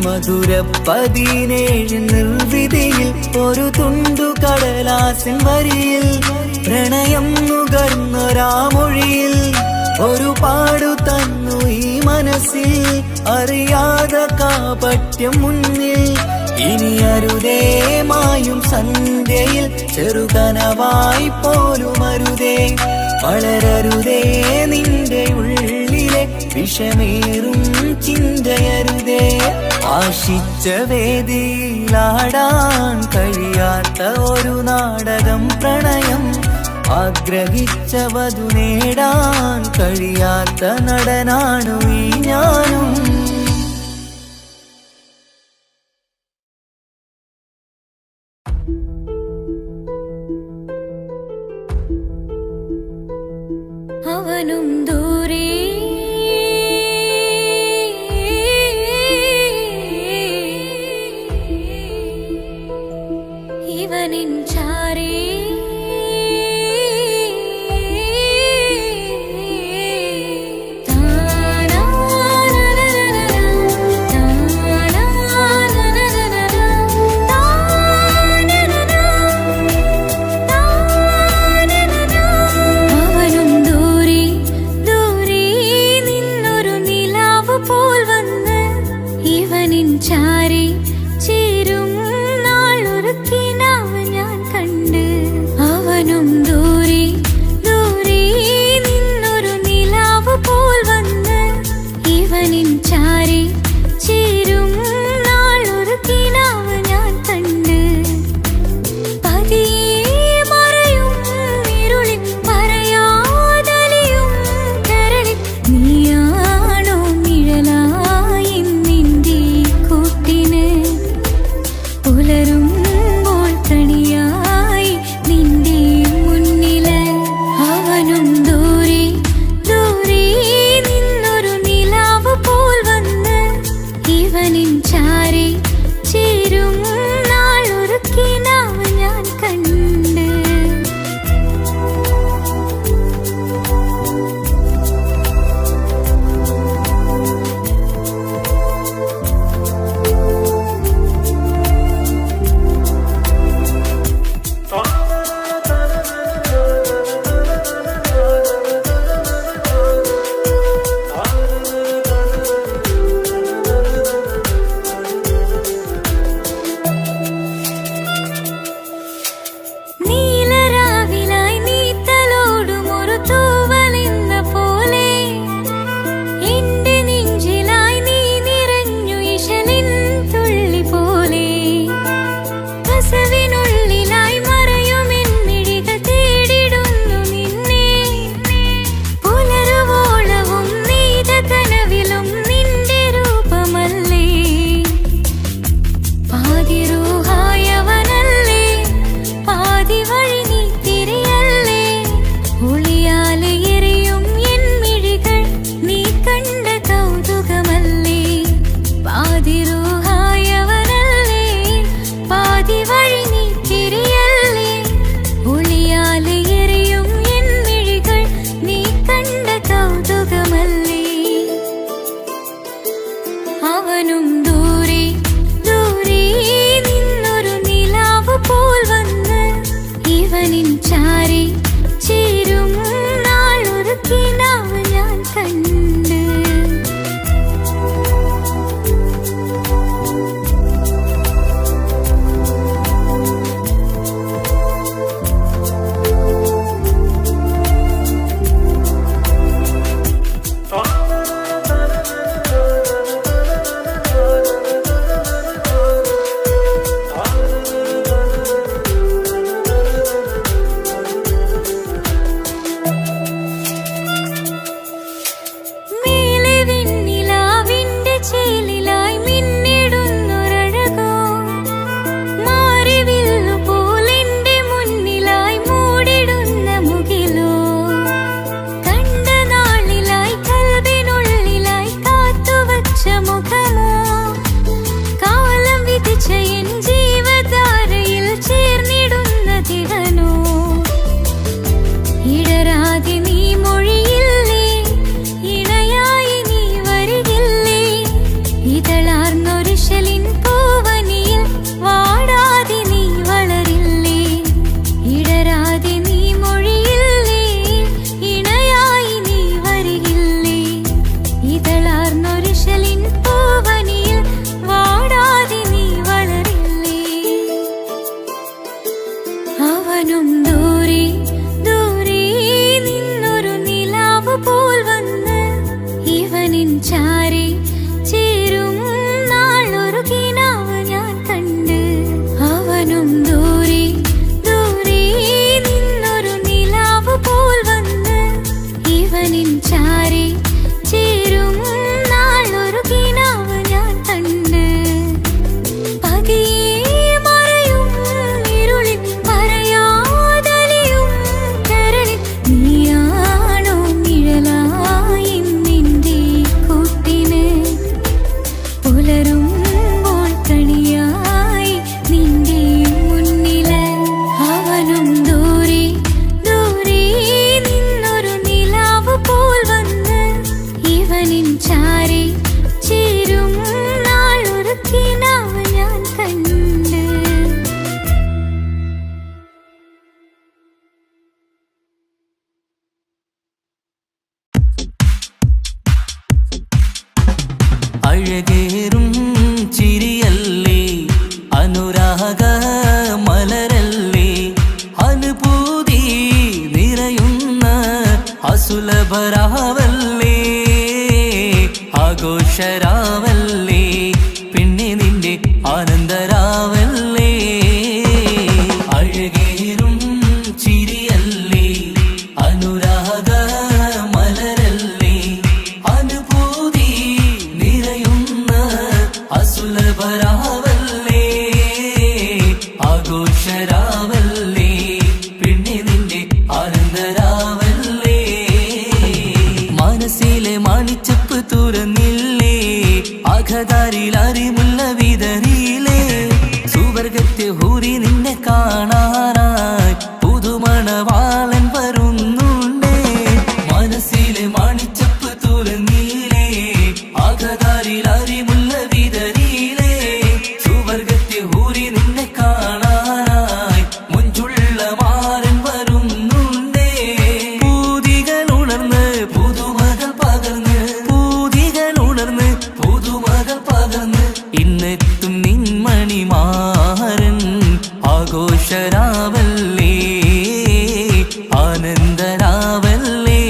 മധുര 17 നിർവിധിയിൽ. ഒരു തുണ്ടു കടലാസിൻ വരിയിൽ പ്രണയം നുകർന്നൊരാമൊഴിയിൽ. ഒരു പാടു തന്നു ഈ മനസ്സിൽ അറിയാതെ കാപട്യം മുന്നിൽ. ഇനി അരുതേ മായും സന്ധ്യയിൽ ചെറുകനവായി പോലും അരുതേ, വളരരുതേ നിന്റെ ഉള്ളിലെ വിഷമേറും ചിന്തയരുതേ. ആശിച്ച വേദിയിലാടാൻ കഴിയാത്ത ഒരു നാടകം പ്രണയം. ആഗ്രഹിച്ചവതു നേടാൻ കഴിയാത്ത നടനാണു ഈ ഞാനും. അവനും ദൂരെ ഇവനിൻ ചാരേ, ചാരി ചേരും നാളൊരു കിനാവ് ഞാൻ കണ്ട്. അവനും ദൂരെ ദൂരെ നിന്നൊരു നിലാവ് പോൽ വന്ന്, ഇവനിൻ ചാരി ചേരും നാളൊരു കിനാവ് ഞാൻ കണ്ട്. പതിയെ മറയും ഇരുളിൽ പറയാതലിയും കരളിൽ നീയാണോ നിഴലായി നിന്റെ കൂട്ടിന്. പുലരുമ്പോൾ കണിയായി നിന്റെ മുന്നില്. അവനും ദൂരെ ദൂരെ നിന്നൊരു നിലാവ് പോൽ വന്ന്, ഇവനിൻ ചാരി ചേരും നാളൊരു കിനാവ് ഞാൻ കണ്ട്. ചാരി ചേരും നാളൊരു കിനാവ് ഞാൻ കണ്ട് പതിയെ മറയും ഇരുളിൽ പറയാതലിയും കരളിൽ നീയാണോ നിഴലായി നിന്റെ കൂട്ടിന് പുലരുമ്പോൾ കണിയായി നിന്റെ മുന്നില് അവനും ദൂരെ ദൂരെ നിന്നൊരു നിലാവ് പോൽ വന്ന് ഇവനിൻ ചാരി ചേരും നാളൊരു കിനാവ് ഞാൻ കണ്ട് അഴകേറും ചിരിയല്ലേ അനുരാഗ മലരല്ലേ അനുഭൂതി നിറയുന്ന അസുലഭരാവല്ലേ ആഘോഷരാവല്ലേ പിന്നെ നിന്റെ ആനന്ദരാവല്ലേ അഴകേറും ചിരിയല്ലേ അനുരാഗ മലരല്ലേ അനുഭൂതി നിറയുന്ന അസുലഭരാവല്ലേ ആഘോഷരാവല്ലേ പിന്നെ നിന്റെ ആനന്ദരാവല്ലേ മനസ്സിലെ മാണിച്ചപ്പ് തുറന്നില്ലേ അകതാരിൽ അറിമുല്ല വിതറിയില്ലേ സുവർഗത്തെ ഹൂരി നിന്നെ കാണാനായി പുതുമണവാളൻ വരുന്നുണ്ടേ മനസ്സിലെ മാണിച്ചപ്പ് തുറന്നില്ലേ അകതാരിൽ അറിമുല്ല വിതറിയില്ലേ സുവർഗത്തെ ഹൂരി നിന്നെ കാണാനായി മുഞ്ചുള്ള മാരൻ വരുന്നുണ്ടേ പൂതികൾ ഉണർന്ന് പുതുമകൾ പകർന്ന് പൂതികൾ ഉണർന്ന് പുതുമകൾ പകർന്ന് ഇന്നെത്തും നിൻമണിമാരൻ ആഘോഷരാവല്ലേ ആനന്ദരാവല്ലേ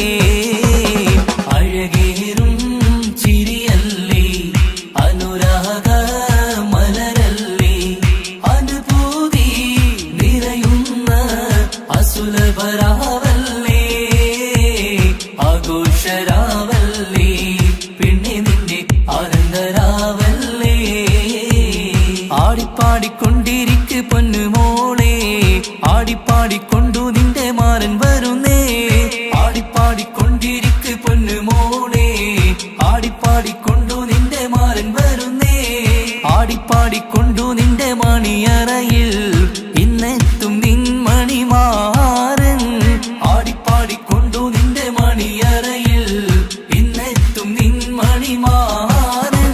അഴകേറും ചിരിയല്ലേ അനുരാഗ മലരല്ലേ അനുഭൂതി നിറയുന്ന അസുലഭരാവല്ലേ ആഘോഷരാവല്ലേ പിന്നെ നിന്റെ ആനന്ദരാവല്ലേ ആടിപ്പാടിക്കൊണ്ടിരിക്ക് പൊന്നുമോളെ ആടിപ്പാടിക്കൊണ്ടു നിന്റെ മാരൻ വരുന്നേ ആടിപ്പാടിക്കൊണ്ടിരിക്ക് പൊന്നുമോളെ ആടിപ്പാടിക്കൊണ്ടു നിന്റെ മാരൻ വരുന്നേ ആടിപ്പാടിക്കൊണ്ടു നിന്റെ മണിയറയിൽ ഇന്നെത്തും നിൻ മണിമാരൻ ആടിപ്പാടിക്കൊണ്ടു നിന്റെ മണിയറയിൽ ഇന്നെത്തും നിൻ മണിമാരൻ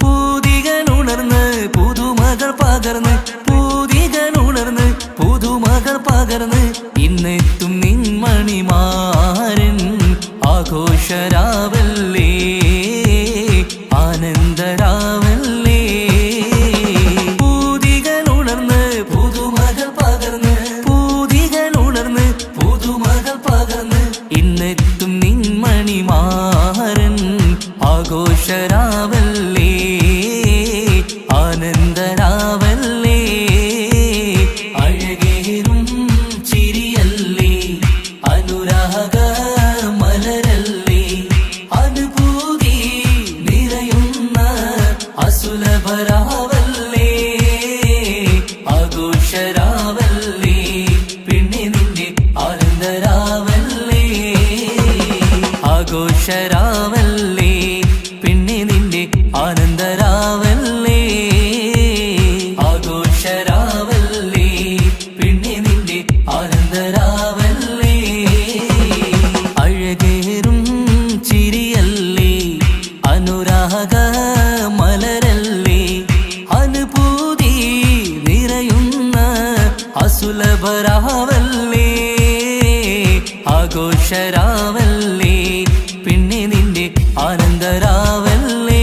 പൂതികൾ ഉണർന്ന് പുതുമകൾ പകർന്ന് പൂതികൾ ഉണർന്ന് പുതുമകൾ പകർന്ന് ഇന്നെത്തും നിൻ മണിമാരൻ ആഘോഷരാവല്ലേ ആനന്ദരാവല്ലേ പൂതികൾ ഉണർന്ന് പുതുമകൾ പകർന്ന് പൂതികൾ ഉണർന്ന് പുതുമകൾ പകർന്ന് ഇന്നെത്തും നിൻ മണിമാരൻ ആഘോഷരാവല്ലേ ആനന്ദരാവല്ലേ അഴകേറും ചിരിയല്ലേ അനുരാഗ മലരല്ലേ അനുഭൂതി നിറയുന്ന അസുലഭരാവല്ലേ ആഘോഷരാവല്ലേ പിന്നെ നിന്റെ ആനന്ദരാവല്ലേ ആഘോഷരാവല്ലേ പിന്നെ നിന്റെ ആനന്ദരാവല്ലേ ആഘോഷരാവല്ലേ പിന്നെ നിന്റെ ആനന്ദരാവല്ലേ അഴകേറും ചിരിയല്ലേ അനുരാഗ മലരല്ലേ അനുഭൂതി നിറയുന്ന അസുലഭരാവല്ലേ ആഘോഷരാവല്ലേ പിന്നെ നിന്റെ ആനന്ദരാവല്ലേ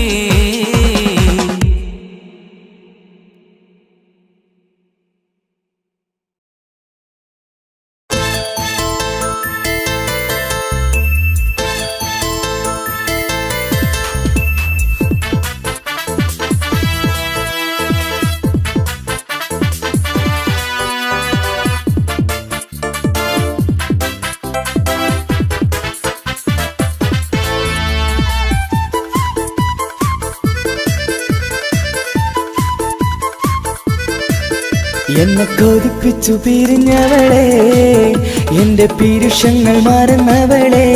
എന്നെ കൊതിപ്പിച്ചു പിരിഞ്ഞവളെ, എന്റെ പീരുഷങ്ങൾ മറന്നവളെ,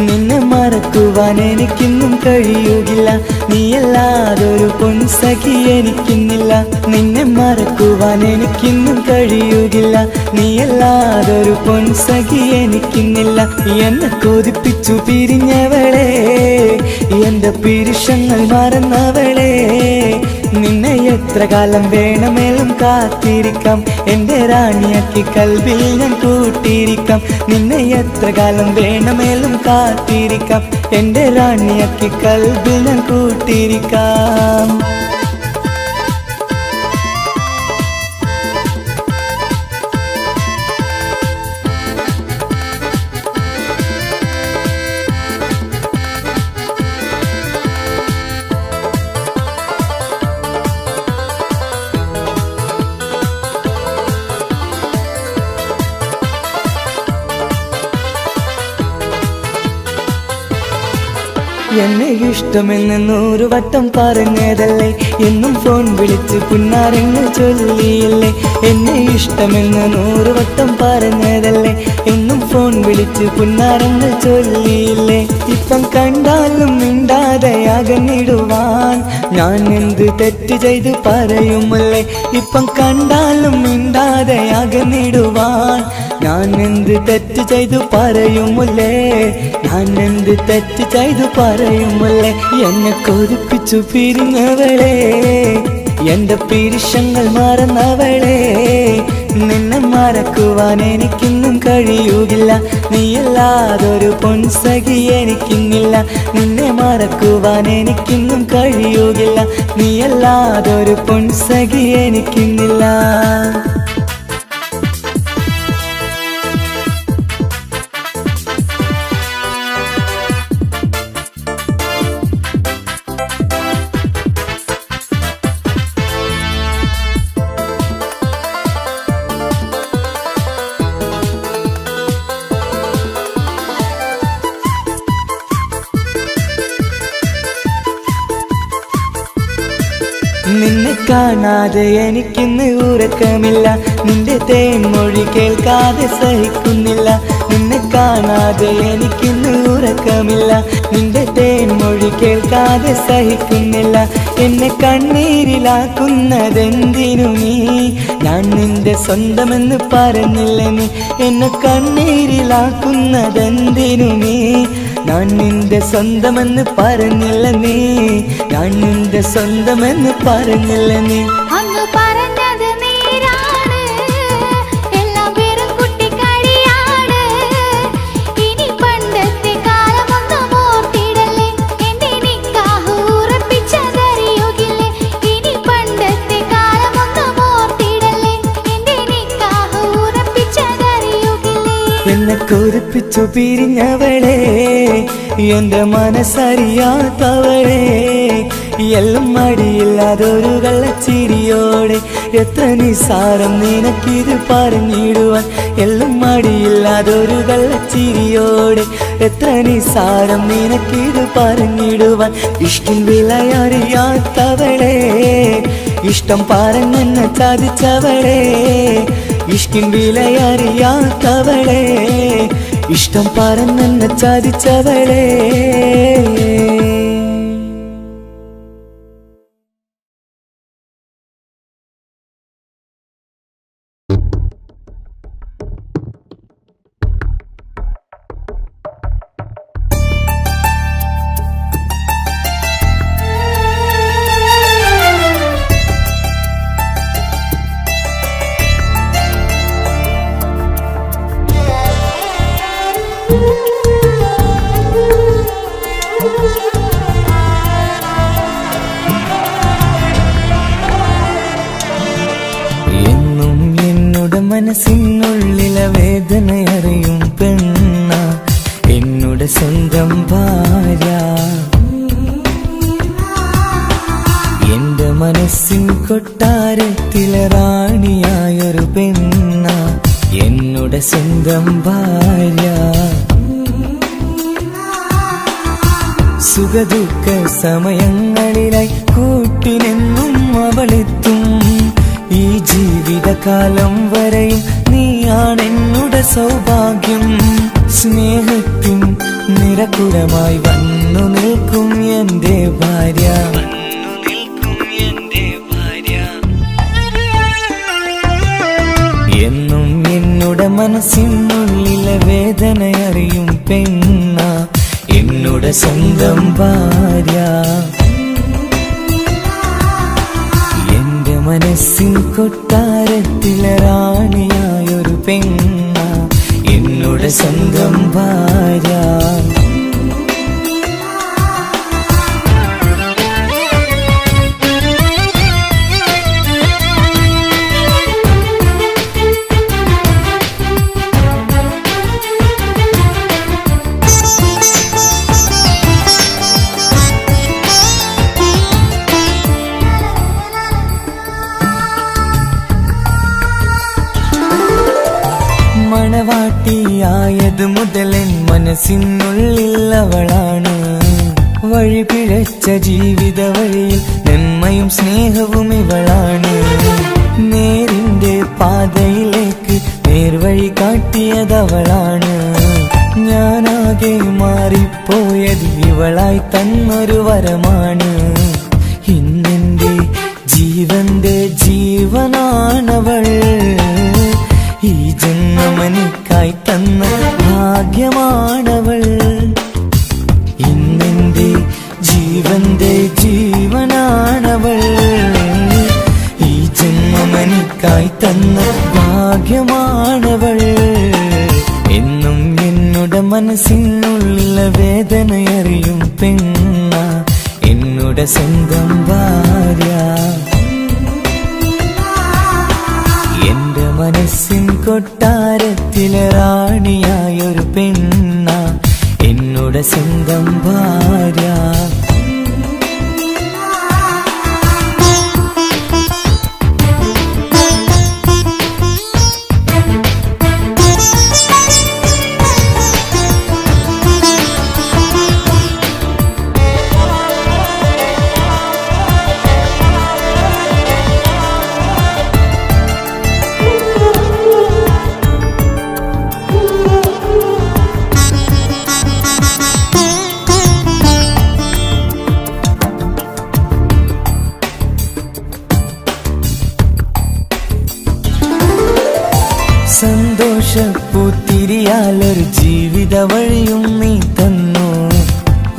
നിന്നെ മറക്കുവാൻ എനിക്കിന്നും കഴിയുകില്ല, നീയല്ലാതൊരു പൊൻസഖി എനിക്കിന്നില്ല. നിന്നെ മറക്കുവാൻ എനിക്കിന്നും കഴിയുകില്ല, നീയല്ലാതൊരു പൊൻസഖി എനിക്കിന്നില്ല. എന്നെ കൊതിപ്പിച്ചു പിരിഞ്ഞവളെ, എന്റെ പീരുഷങ്ങൾ മറന്നവളെ, നിന്നെ എത്ര കാലം വേണമെങ്കിലും കാത്തിരിക്കാം, എന്റെ റാണിയാക്കി കൽബിൽ ഞാൻ കൂട്ടിയിരിക്കാം. നിന്നെ എത്ര കാലം വേണമെങ്കിലും കാത്തിരിക്കാം, എന്റെ റാണിയാക്കി കൽബിൽ ഞാൻ കൂട്ടിയിരിക്കാം. എന്നെ ഇഷ്ടമെന്ന് 100 വട്ടം പറഞ്ഞതല്ലേ, എന്നും ഫോൺ വിളിച്ച് പുന്നാരങ്ങൾ ചൊല്ലിയില്ലേ. എന്നെ ഇഷ്ടമെന്ന് 100 വട്ടം പറഞ്ഞതല്ലേ, എന്നും ഫോൺ വിളിച്ച് പുന്നാരങ്ങൾ ചൊല്ലിയില്ലേ. ഇപ്പം കണ്ടാലും മിണ്ടാതെ അകന്നിടുവാൻ ഞാൻ എന്ത് തെറ്റ് ചെയ്ത് പറയുമല്ലേ. ഇപ്പം കണ്ടാലും മിണ്ടാതെ അകന്നിടുവാൻ ഞാൻ എന്ത് തെറ്റ് ചെയ്തു പറയുമല്ലേ, ഞാൻ എന്ത് തെറ്റ് ചെയ്തു പറയുമല്ലേ. എന്നെ കൊതിപ്പിച്ചു പിരിഞ്ഞവളെ, എന്റെ പീരുഷങ്ങൾ മറന്നവളെ, നിന്നെ മറക്കുവാൻ എനിക്കിന്നും കഴിയുകില്ല, നീയല്ലാതൊരു പൊൻസഖി എനിക്കിന്നില്ല. നിന്നെ മറക്കുവാൻ എനിക്കിന്നും കഴിയുകില്ല, നീയല്ലാതൊരു പൊൻസഖി എനിക്കിന്നില്ല. നിന്നെ കാണാതെ എനിക്കിന്ന് ഉറക്കമില്ല, നിന്റെ തേൻമൊഴി കേൾക്കാതെ സഹിക്കുന്നില്ല. നിന്നെ കാണാതെ എനിക്കിന്ന് ഉറക്കമില്ല, നിന്റെ തേൻമൊഴി കേൾക്കാതെ സഹിക്കുന്നില്ല. എന്നെ കണ്ണീരിലാക്കുന്നതെന്തിനു നീ, ഞാൻ നിന്റെ സ്വന്തമെന്ന് പറഞ്ഞില്ല നീ. എന്നെ കണ്ണീരിലാക്കുന്നതെന്തിനു നീ, ഞാൻ നിന്റെ സ്വന്തമെന്ന് പറഞ്ഞില്ല നീ, ഞാൻ നിന്റെ സ്വന്തമെന്ന് പറഞ്ഞില്ല നീ. അങ്ങ് പറഞ്ഞത് നേരാണ്, എല്ലാം വെറും കുട്ടിക്കളിയാണ്. ഇനി പണ്ടത്തെ കാലമൊന്നും ഓർത്തിടല്ലേ, എന്റെ നിക്കാഹ് ഉറപ്പിച്ചതറിയുകില്ലേ. ഇനി പണ്ടത്തെ കാലമൊന്നും ഓർത്തിടല്ലേ, എന്റെ നിക്കാഹ് ഉറപ്പിച്ചതറിയുകില്ലേ. എന്നെ കൊതിപ്പിച്ചു പിരിഞ്ഞവളെ, എന്റെ മനസ്സറിയാത്തവളെ, എല്ലാം മടിയില്ലാതൊരു കള്ളച്ചിരിയോടെ, എത്ര നിസാരം നിനക്കിത് പറഞ്ഞിടുവാൻ. എല്ലാം മടിയില്ലാതൊരു കള്ളച്ചിരിയോടെ, എത്ര നിസാരം നിനക്കിത് പറഞ്ഞിടുവാൻ. ഇഷ്കിൻ വിലയറിയാത്തവളെ, ഇഷ്ടം പറഞ്ഞെന്നെ ചതിച്ചവളെ, ഇഷ്കിൻ വിലയറിയാത്തവളെ, ഇഷ്ടം പറഞ്ഞെന്നെ ചതിച്ചവളെ. മനസ്സിനുള്ളിലെ വേദനയറിയും പെണ്ണ, എന്നുടെ സ്വന്തം ഭാര്യ. എന്റെ മനസ്സിൻ കൊട്ടാരത്തിലെ റാണിയായൊരു പെണ്ണ, എന്നുടെ സ്വന്തം ഭാര്യ. സുഖദുഃഖ സമയങ്ങളിലായി കൂട്ടിനെന്നും അവളെത്തും, ഈ ജീവിത കാലം വരെയും നീയാണെന്നുടെ സൗഭാഗ്യം. സ്നേഹത്തിൻ നിറകുടമായി വന്നു നിൽക്കും എന്റെ ഭാര്യ. എന്നും എന്നുടെ മനസ്സിനുള്ളിലെ വേദനയറിയും പെണ്ണ എന്നുടെ സ്വന്തം ഭാര്യ. എന്റെ മനസ്സിൻ കൊട്ടാരത്തിലെ റാണിയായൊരു പെണ്ണ എന്നുടെ സ്വന്തം ഭാര്യ. മണവാട്ടിയായത് മുതലൻ മനസ്സിനുള്ളിൽ അവളാണ്. വഴി പിഴച്ച ജീവിത വഴിയിൽ നന്മയും സ്നേഹവും ഇവളാണ്. നേരിന്റെ പാതയിലേക്ക് നേർവഴി കാട്ടിയതവളാണ്. ഞാനാകെ മാറിപ്പോയത് ഇവളായി തന്നൊരു വരമാണ്. ഇന്നെന്റെ ജീവന്റെ ജീവനാണവൾ. ഈ ജന്മമെനിക്കായി തന്ന ഭാഗ്യമാണവൾ. ഇന്നെന്റെ ജീവന്റെ ജീവനാണവൾ. ഈ ജന്മമെനിക്കായി തന്ന ഭാഗ്യമാണവൾ. എന്നും എന്നുടെ മനസ്സിനുള്ളിലെ വേദനയറിയും പെണ്ണ എന്നുടെ സ്വന്തം ഭാര്യ. എന്റെ മനസ്സിൻ കൊട്ടാരത്തിലെ റാണിയായൊരു പെണ്ണ എന്നുടെ സ്വന്തം ഭാര്യ. സന്തോഷപ്പൂത്തിരിയാലൊരു ജീവിത വഴിയും നീ തന്നു.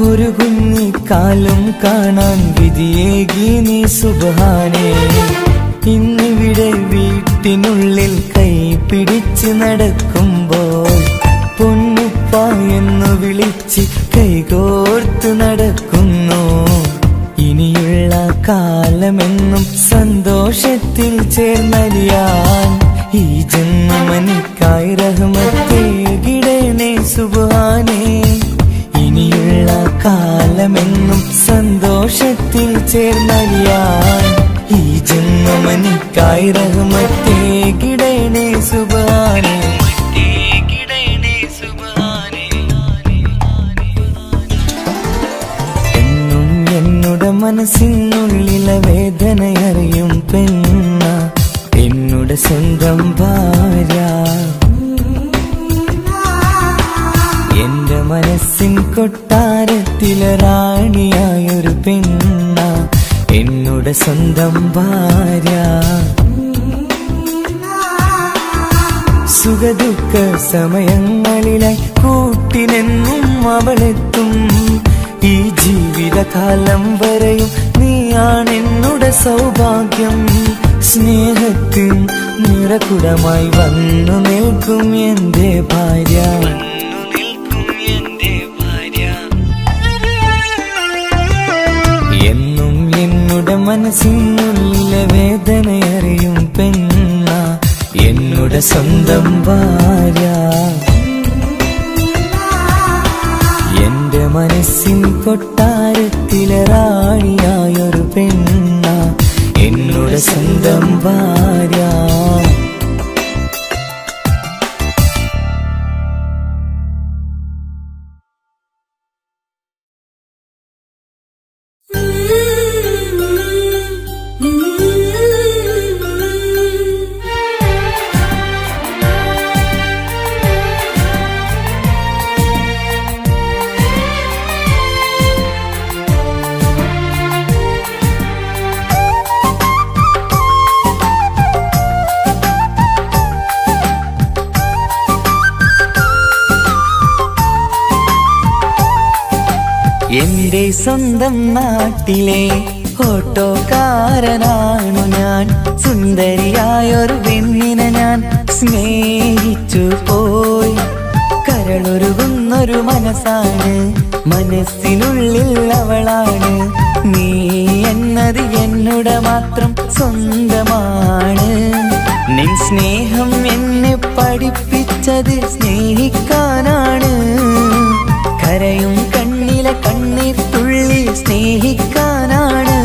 ഒരു കുഞ്ഞിക്കാലും കാണാൻ വിധിയേകി നീ സുബ്ഹാനേ. ഇന്നിവിടെ വീട്ടിനുള്ളിൽ കൈ പിടിച്ച് നടക്കുമ്പോൾ പൊന്നുപ്പ എന്നു വിളിച്ച് കൈകോർത്ത് നടക്കുന്നു. ഇനിയുള്ള കാലമെന്നും സന്തോഷത്തിൽ ചേർന്നലിയാൻ ഈ ജന്മമെനിക്കായി റഹ്മത്തേകിടണേ സുബ്ഹാനേ. ഇനിയുള്ള കാലമെന്നും സന്തോഷത്തിൽ ചേർന്നലിയാൻ ഈ ജന്മമെനിക്കായി റഹ്മത്തേകിടണേ സുബ്ഹാനേ. എന്നും എന്നുടെ മനസ്സിനുള്ളിലെ വേദനയറിയും പെണ്ണ എന്നുടെ സ്വന്തം ഭാര്യ. എന്റെ മനസ്സിൻ കൊട്ടാരത്തിലെ റാണിയായൊരു പെണ്ണ എന്നുടെ സ്വന്തം ഭാര്യ. സുഖദുഃഖ സമയങ്ങളിലായി കൂട്ടിനെന്നും അവളെത്തും. ഈ ജീവിതകാലം വരെയും നീയാണെന്നുടെ സൗഭാഗ്യം. സ്നേഹത്തിൻ നിറകുടമായി വന്നു നിൽക്കും എന്റെ ഭാര്യ. എന്നും എന്നുടെ മനസ്സിനുള്ളിലെ വേദനയറിയും പെണ്ണ എന്നുടെ സ്വന്തം ഭാര്യ. എന്റെ മനസ്സിൻ കൊട്ടാരത്തിലെ റാണിയായൊരു പെണ്ണ എന്നുടെ സ്വന്തം ഭാര്യ. എന്റെ സ്വന്തം നാട്ടിലെ ഓട്ടോക്കാരനാണു ഞാൻ. സുന്ദരിയായൊരു പെണ്ണിനെ ഞാൻ സ്നേഹിച്ചു പോയി. കരളൊരുകുന്നൊരു മനസ്സാണ്, മനസ്സിനുള്ളിൽ അവളാണ്. നീ എന്നത് എന്നുടെ മാത്രം സ്വന്തമാണ്. നിൻ സ്നേഹം എന്നെ പഠിപ്പിച്ചത് സ്നേഹിക്കാനാണ്. കരയും കണ്ണിലെ കണ്ണീർ തുള്ളി സ്നേഹിക്കാനാണ്,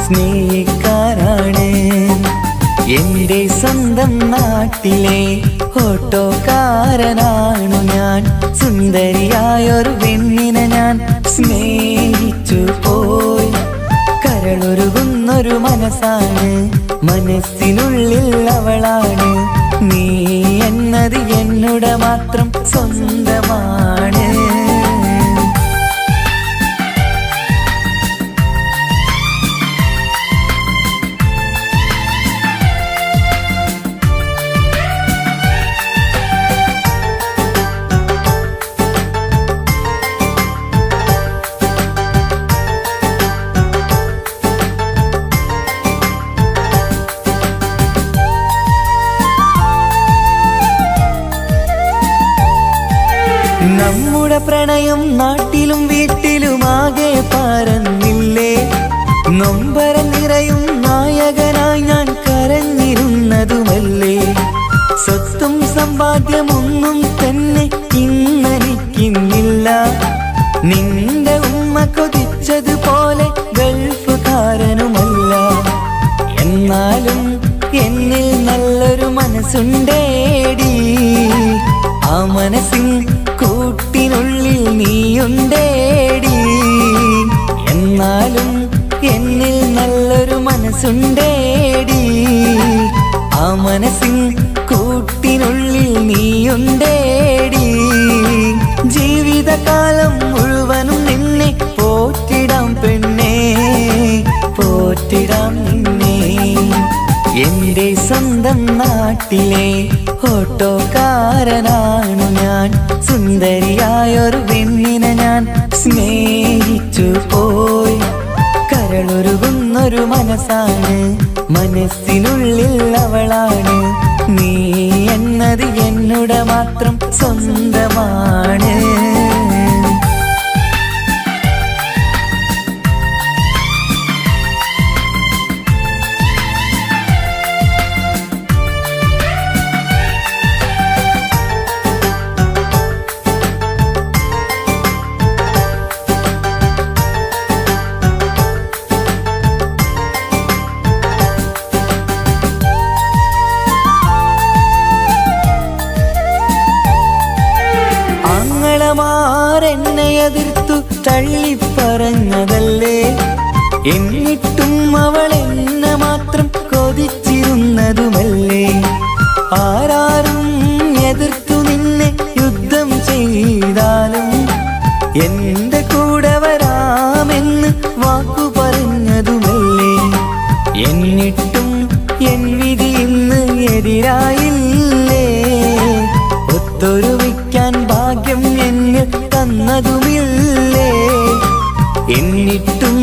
സ്നേഹിക്കാനാണ്. എന്റെ സ്വന്തം നാട്ടിലെ ഓട്ടോക്കാരനാണു ഞാൻ. സുന്ദരിയായൊരു പെണ്ണിനെ ഞാൻ സ്നേഹിച്ചു പോയി. കരളൊരുകുന്നൊരു മനസ്സാണ്, മനസ്സിനുള്ളിൽ അവളാണ്. നീ എന്നത് എന്നുടെ മാത്രം സ്വന്തമാണ്. നമ്മുടെ പ്രണയം നാട്ടിലും വീട്ടിലുമാകെ പരന്നില്ലേ. നൊമ്പരം നിറയും നായകനായി ഞാൻ കരഞ്ഞിരുന്നതുമല്ലേ. സ്വത്തും സമ്പാദ്യമൊന്നും തന്നെ ഇന്നെനിക്കിന്നില്ല. നിന്റെ ഉമ്മ കൊതിച്ചതുപോലെ ഗൾഫുകാരനുമല്ല. എന്നാലും എന്നിൽ നല്ലൊരു മനസ്സുണ്ടേടി. ആ മനസ്സിൻ കൂട്ടിനുള്ളിൽ നീയുണ്ടേടി. എന്നാലും എന്നിൽ നല്ലൊരു മനസ്സുണ്ടേടി. ആ മനസ്സിൻ കൂട്ടിനുള്ളിൽ നീയുണ്ടേടി. ജീവിതകാലം മുഴുവനും നിന്നെ പോറ്റിടാം പെണ്ണേ, പോറ്റിടാം നിന്നെ. എന്റെ സ്വന്തം നാട്ടിലെ ഓട്ടോക്കാരനാണു ഞാൻ. സുന്ദരിയായൊരു പെണ്ണിനെ ഞാൻ സ്നേഹിച്ചു പോയി. കരളൊരുകുന്നൊരു മനസ്സാണ്, മനസ്സിനുള്ളിൽ അവളാണ്. നീ എന്നത് എന്നുടെ മാത്രം സ്വന്തമാണ്. എന്നെ എതിർത്തു തള്ളിപ്പറഞ്ഞതല്ലേ. എന്നിട്ടും അവൾ എന്നെ മാത്രം കൊതിച്ചിരുന്നതുമല്ലേ. ആരാരും എതിർത്തു നിന്നെ യുദ്ധം ചെയ്താലും എന്റെ കൂടെ വരാമെന്ന് വാക്കു പറഞ്ഞതുമല്ലേ. എന്നിട്ടും എൻ വിധി ഇന്ന് എതിരായില്ലേ. ഒത്തൊരുമിക്കാൻ ഭാഗ്യം എന്നിൽ തന്നതുമില്ലേ. എന്നിട്ടും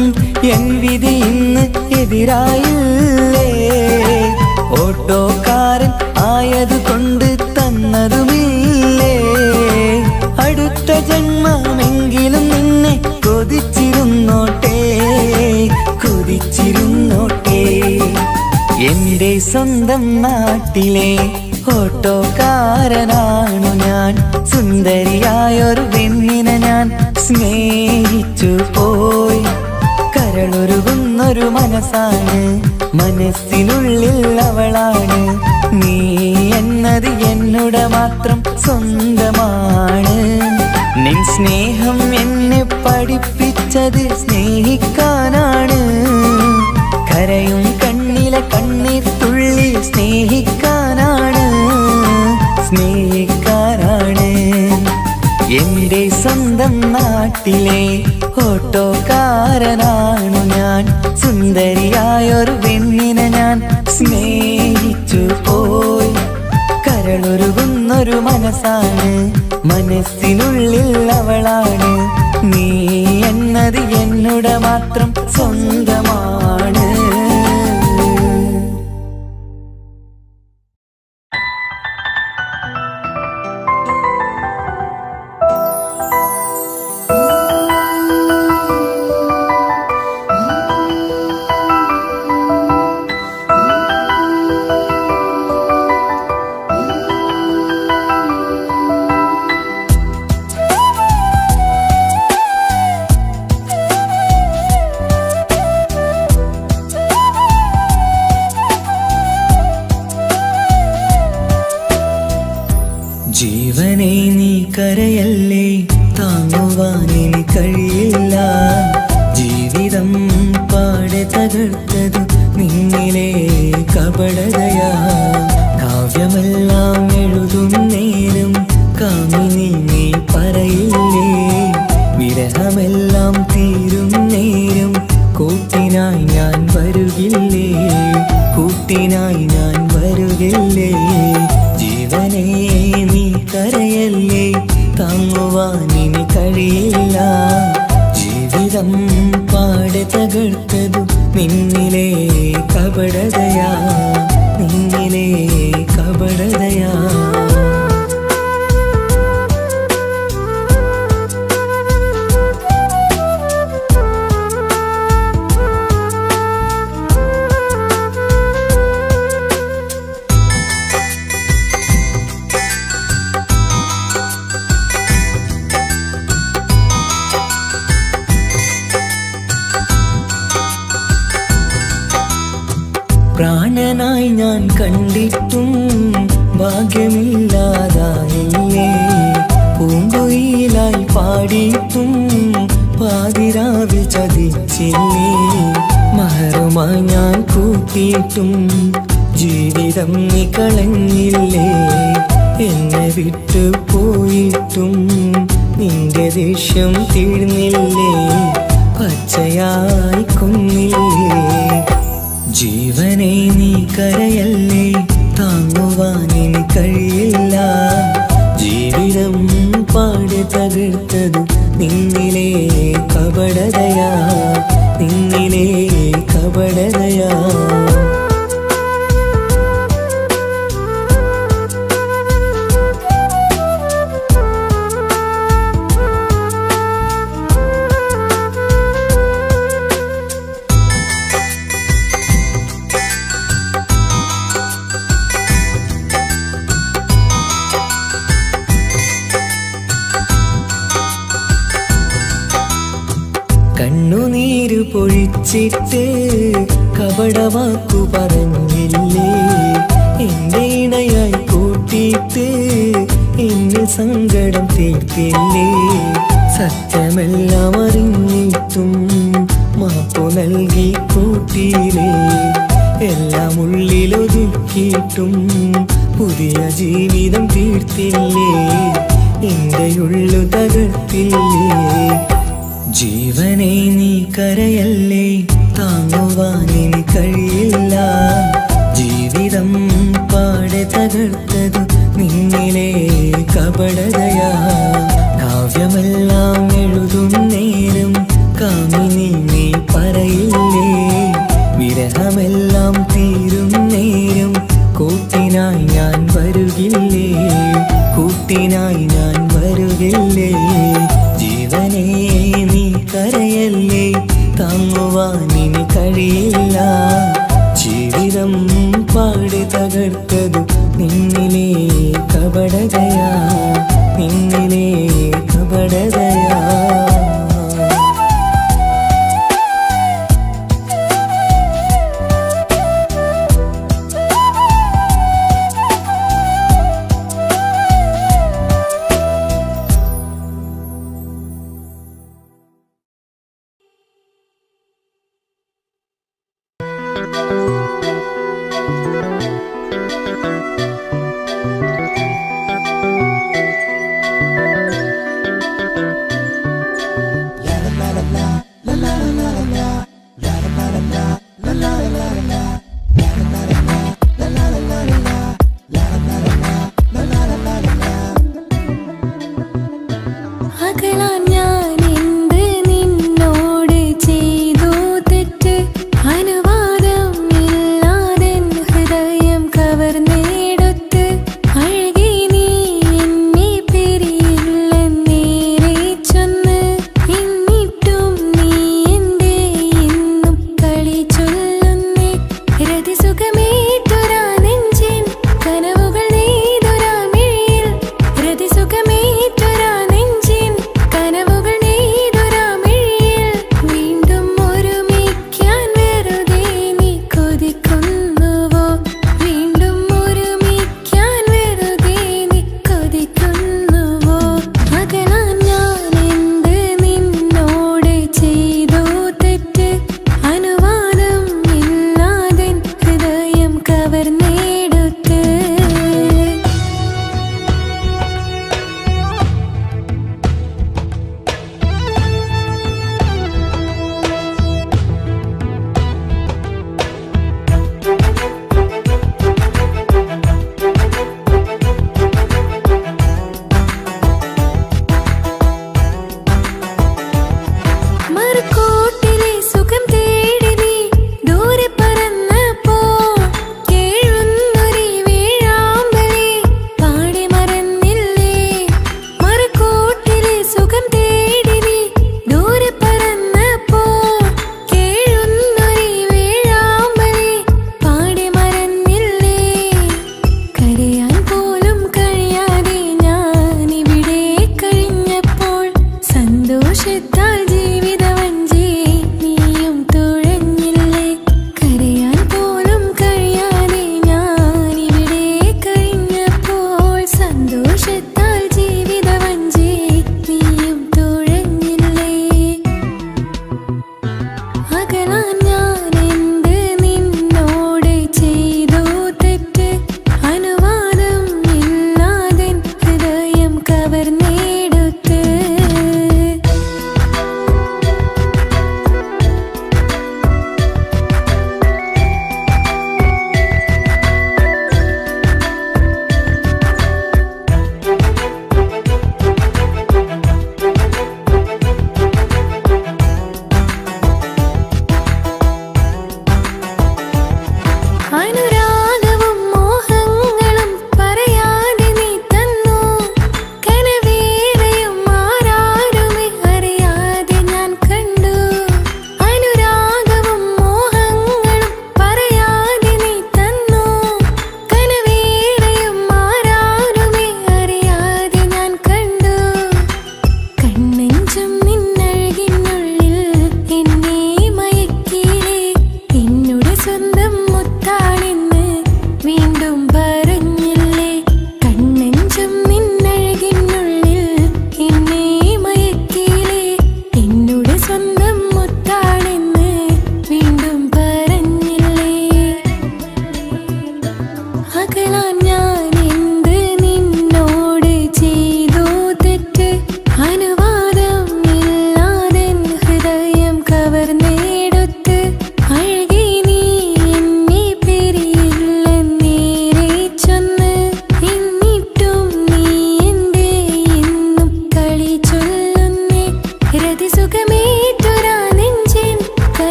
എൻ വിധി ഇന്ന് എതിരായില്ലേ. ഓട്ടോക്കാരൻ ആയതുകൊണ്ട് തന്നതുമില്ലേ. അടുത്ത ജന്മമെങ്കിലും നിന്നെ കൊതിച്ചിരുന്നോട്ടെ, കൊതിച്ചിരുന്നോട്ടെ. എന്റെ സ്വന്തം നാട്ടിലെ ഓട്ടോക്കാരനാണു ഞാൻ. സുന്ദരിയായൊരു പെണ്ണിനെ ഞാൻ സ്നേഹിച്ചു പോയി. കരളൊരുകുന്നൊരു മനസ്സാണ്, മനസ്സിനുള്ളിൽ അവളാണ്. നീ എന്നത് എന്നുടെ മാത്രം സ്വന്തമാണ്. നിൻ സ്നേഹം എന്നെ പഠിപ്പിച്ചത് സ്നേഹിക്കാനാണ്. കരയും കണ്ണിലെ കണ്ണീർ തുള്ളി സ്നേഹിക്കാനാണ്, സ്നേഹിക്കാനാണ്. എന്റെ സ്വന്തം നാട്ടിലെ ഓട്ടോക്കാരനാണു ഞാൻ. സുന്ദരിയായൊരു പെണ്ണിനെ ഞാൻ സ്നേഹിച്ചു പോയി. കരളൊരുകുന്നൊരു മനസ്സാണ്, മനസ്സിനുള്ളിൽ അവളാണ്. നീ അത് എന്നോട് മാത്രം സ്വന്തമാണ്. ജീവനെ നീ കരയല്ലേ, താങ്ങുവാനിനി കഴിയില്ല. ജീവിതം പാടെ തകർത്തതു നിന്നിലെ കപടതയാ. കാവ്യമെല്ലാം എഴുതും നേരം കാമിനി നീ പറയില്ലേ. വിരഹമെല്ലാം തീരും നേരം കൂട്ടിനായി ഞാൻ വരുകില്ലേ, കൂട്ടിനായി ഞാൻ വരുകില്ലേ. ജീവനെ നീ കരയല്ലേ, താങ്ങുവാനിനി കഴിയില്ല. ജീവിതം പാടെ തകർത്തതു നിന്നിലെ കപടതയാ, നിന്നിലെ കപടതയാ. പ്രാണനായി ഞാൻ കണ്ടിട്ടും ഭാഗ്യമില്ലാതായില്ലേ. പൂങ്കുയിലായി പാടിയിട്ടും പാതിരാവിൽ ചതിച്ചില്ലേ. മഹറുമായി ഞാൻ കൂട്ടിയിട്ടും ജീവിതം നീ കളഞ്ഞില്ലേ. എന്നെ വിട്ടു പോയിട്ടും നിന്റെ ദേഷ്യം തീർന്നില്ലേ, പച്ചയായി കൊന്നില്ലേ. ജീവനെ നീ കരയല്ലേ, താങ്ങുവാനിനി കഴിയില്ല. ജീവിതം പാടെ തകർത്തതു നിന്നിലെ കപടതയാ, നിന്നിലെ കപടതയാ. കണ്ണുനീര് പൊഴിച്ചിട്ട് കപടവാക്കു പറഞ്ഞില്ലേ. എന്റെ ഇണയായി കൂട്ടിയിട്ട് എന്നിൽ സങ്കടം തീർത്തില്ലേ. സത്യമെല്ലാം അറിഞ്ഞിട്ടും മാപ്പു നൽകി കൂട്ടിയില്ലേ. എല്ലാം ഉള്ളിലൊതുക്കിയിട്ടും പുതിയ ജീവിതം തീർത്തില്ലേ. എന്റെ ഉള്ളു തകർത്തില്ലേ. ജീവനെ നീ കരയല്ലേ, താങ്ങുവാനിനി കഴിയില്ല. ജീവിതം പാടെ തകർത്തതു നിന്നിലെ കപടതയാ. കാവ്യമെല്ലാം എഴുതും നേരം കാമിനി നീ പറയില്ലേ. വിരഹമെല്ലാം തീരും നേരം കൂട്ടിനായി ഞാൻ വരുകില്ലേ, കൂട്ടിനായി ഞാൻ വരുകില്ലേ. ജീവനെ നീ കരയല്ലേ, താങ്ങുവാനിനി കഴിയില്ല. ജീവിതം പാടെ തകർത്തതു നിന്നിലെ കപടതയാ, നിന്നിലെ കപടതയാ. അകലാൻ ഞാൻ എന്ത് നിന്നോട്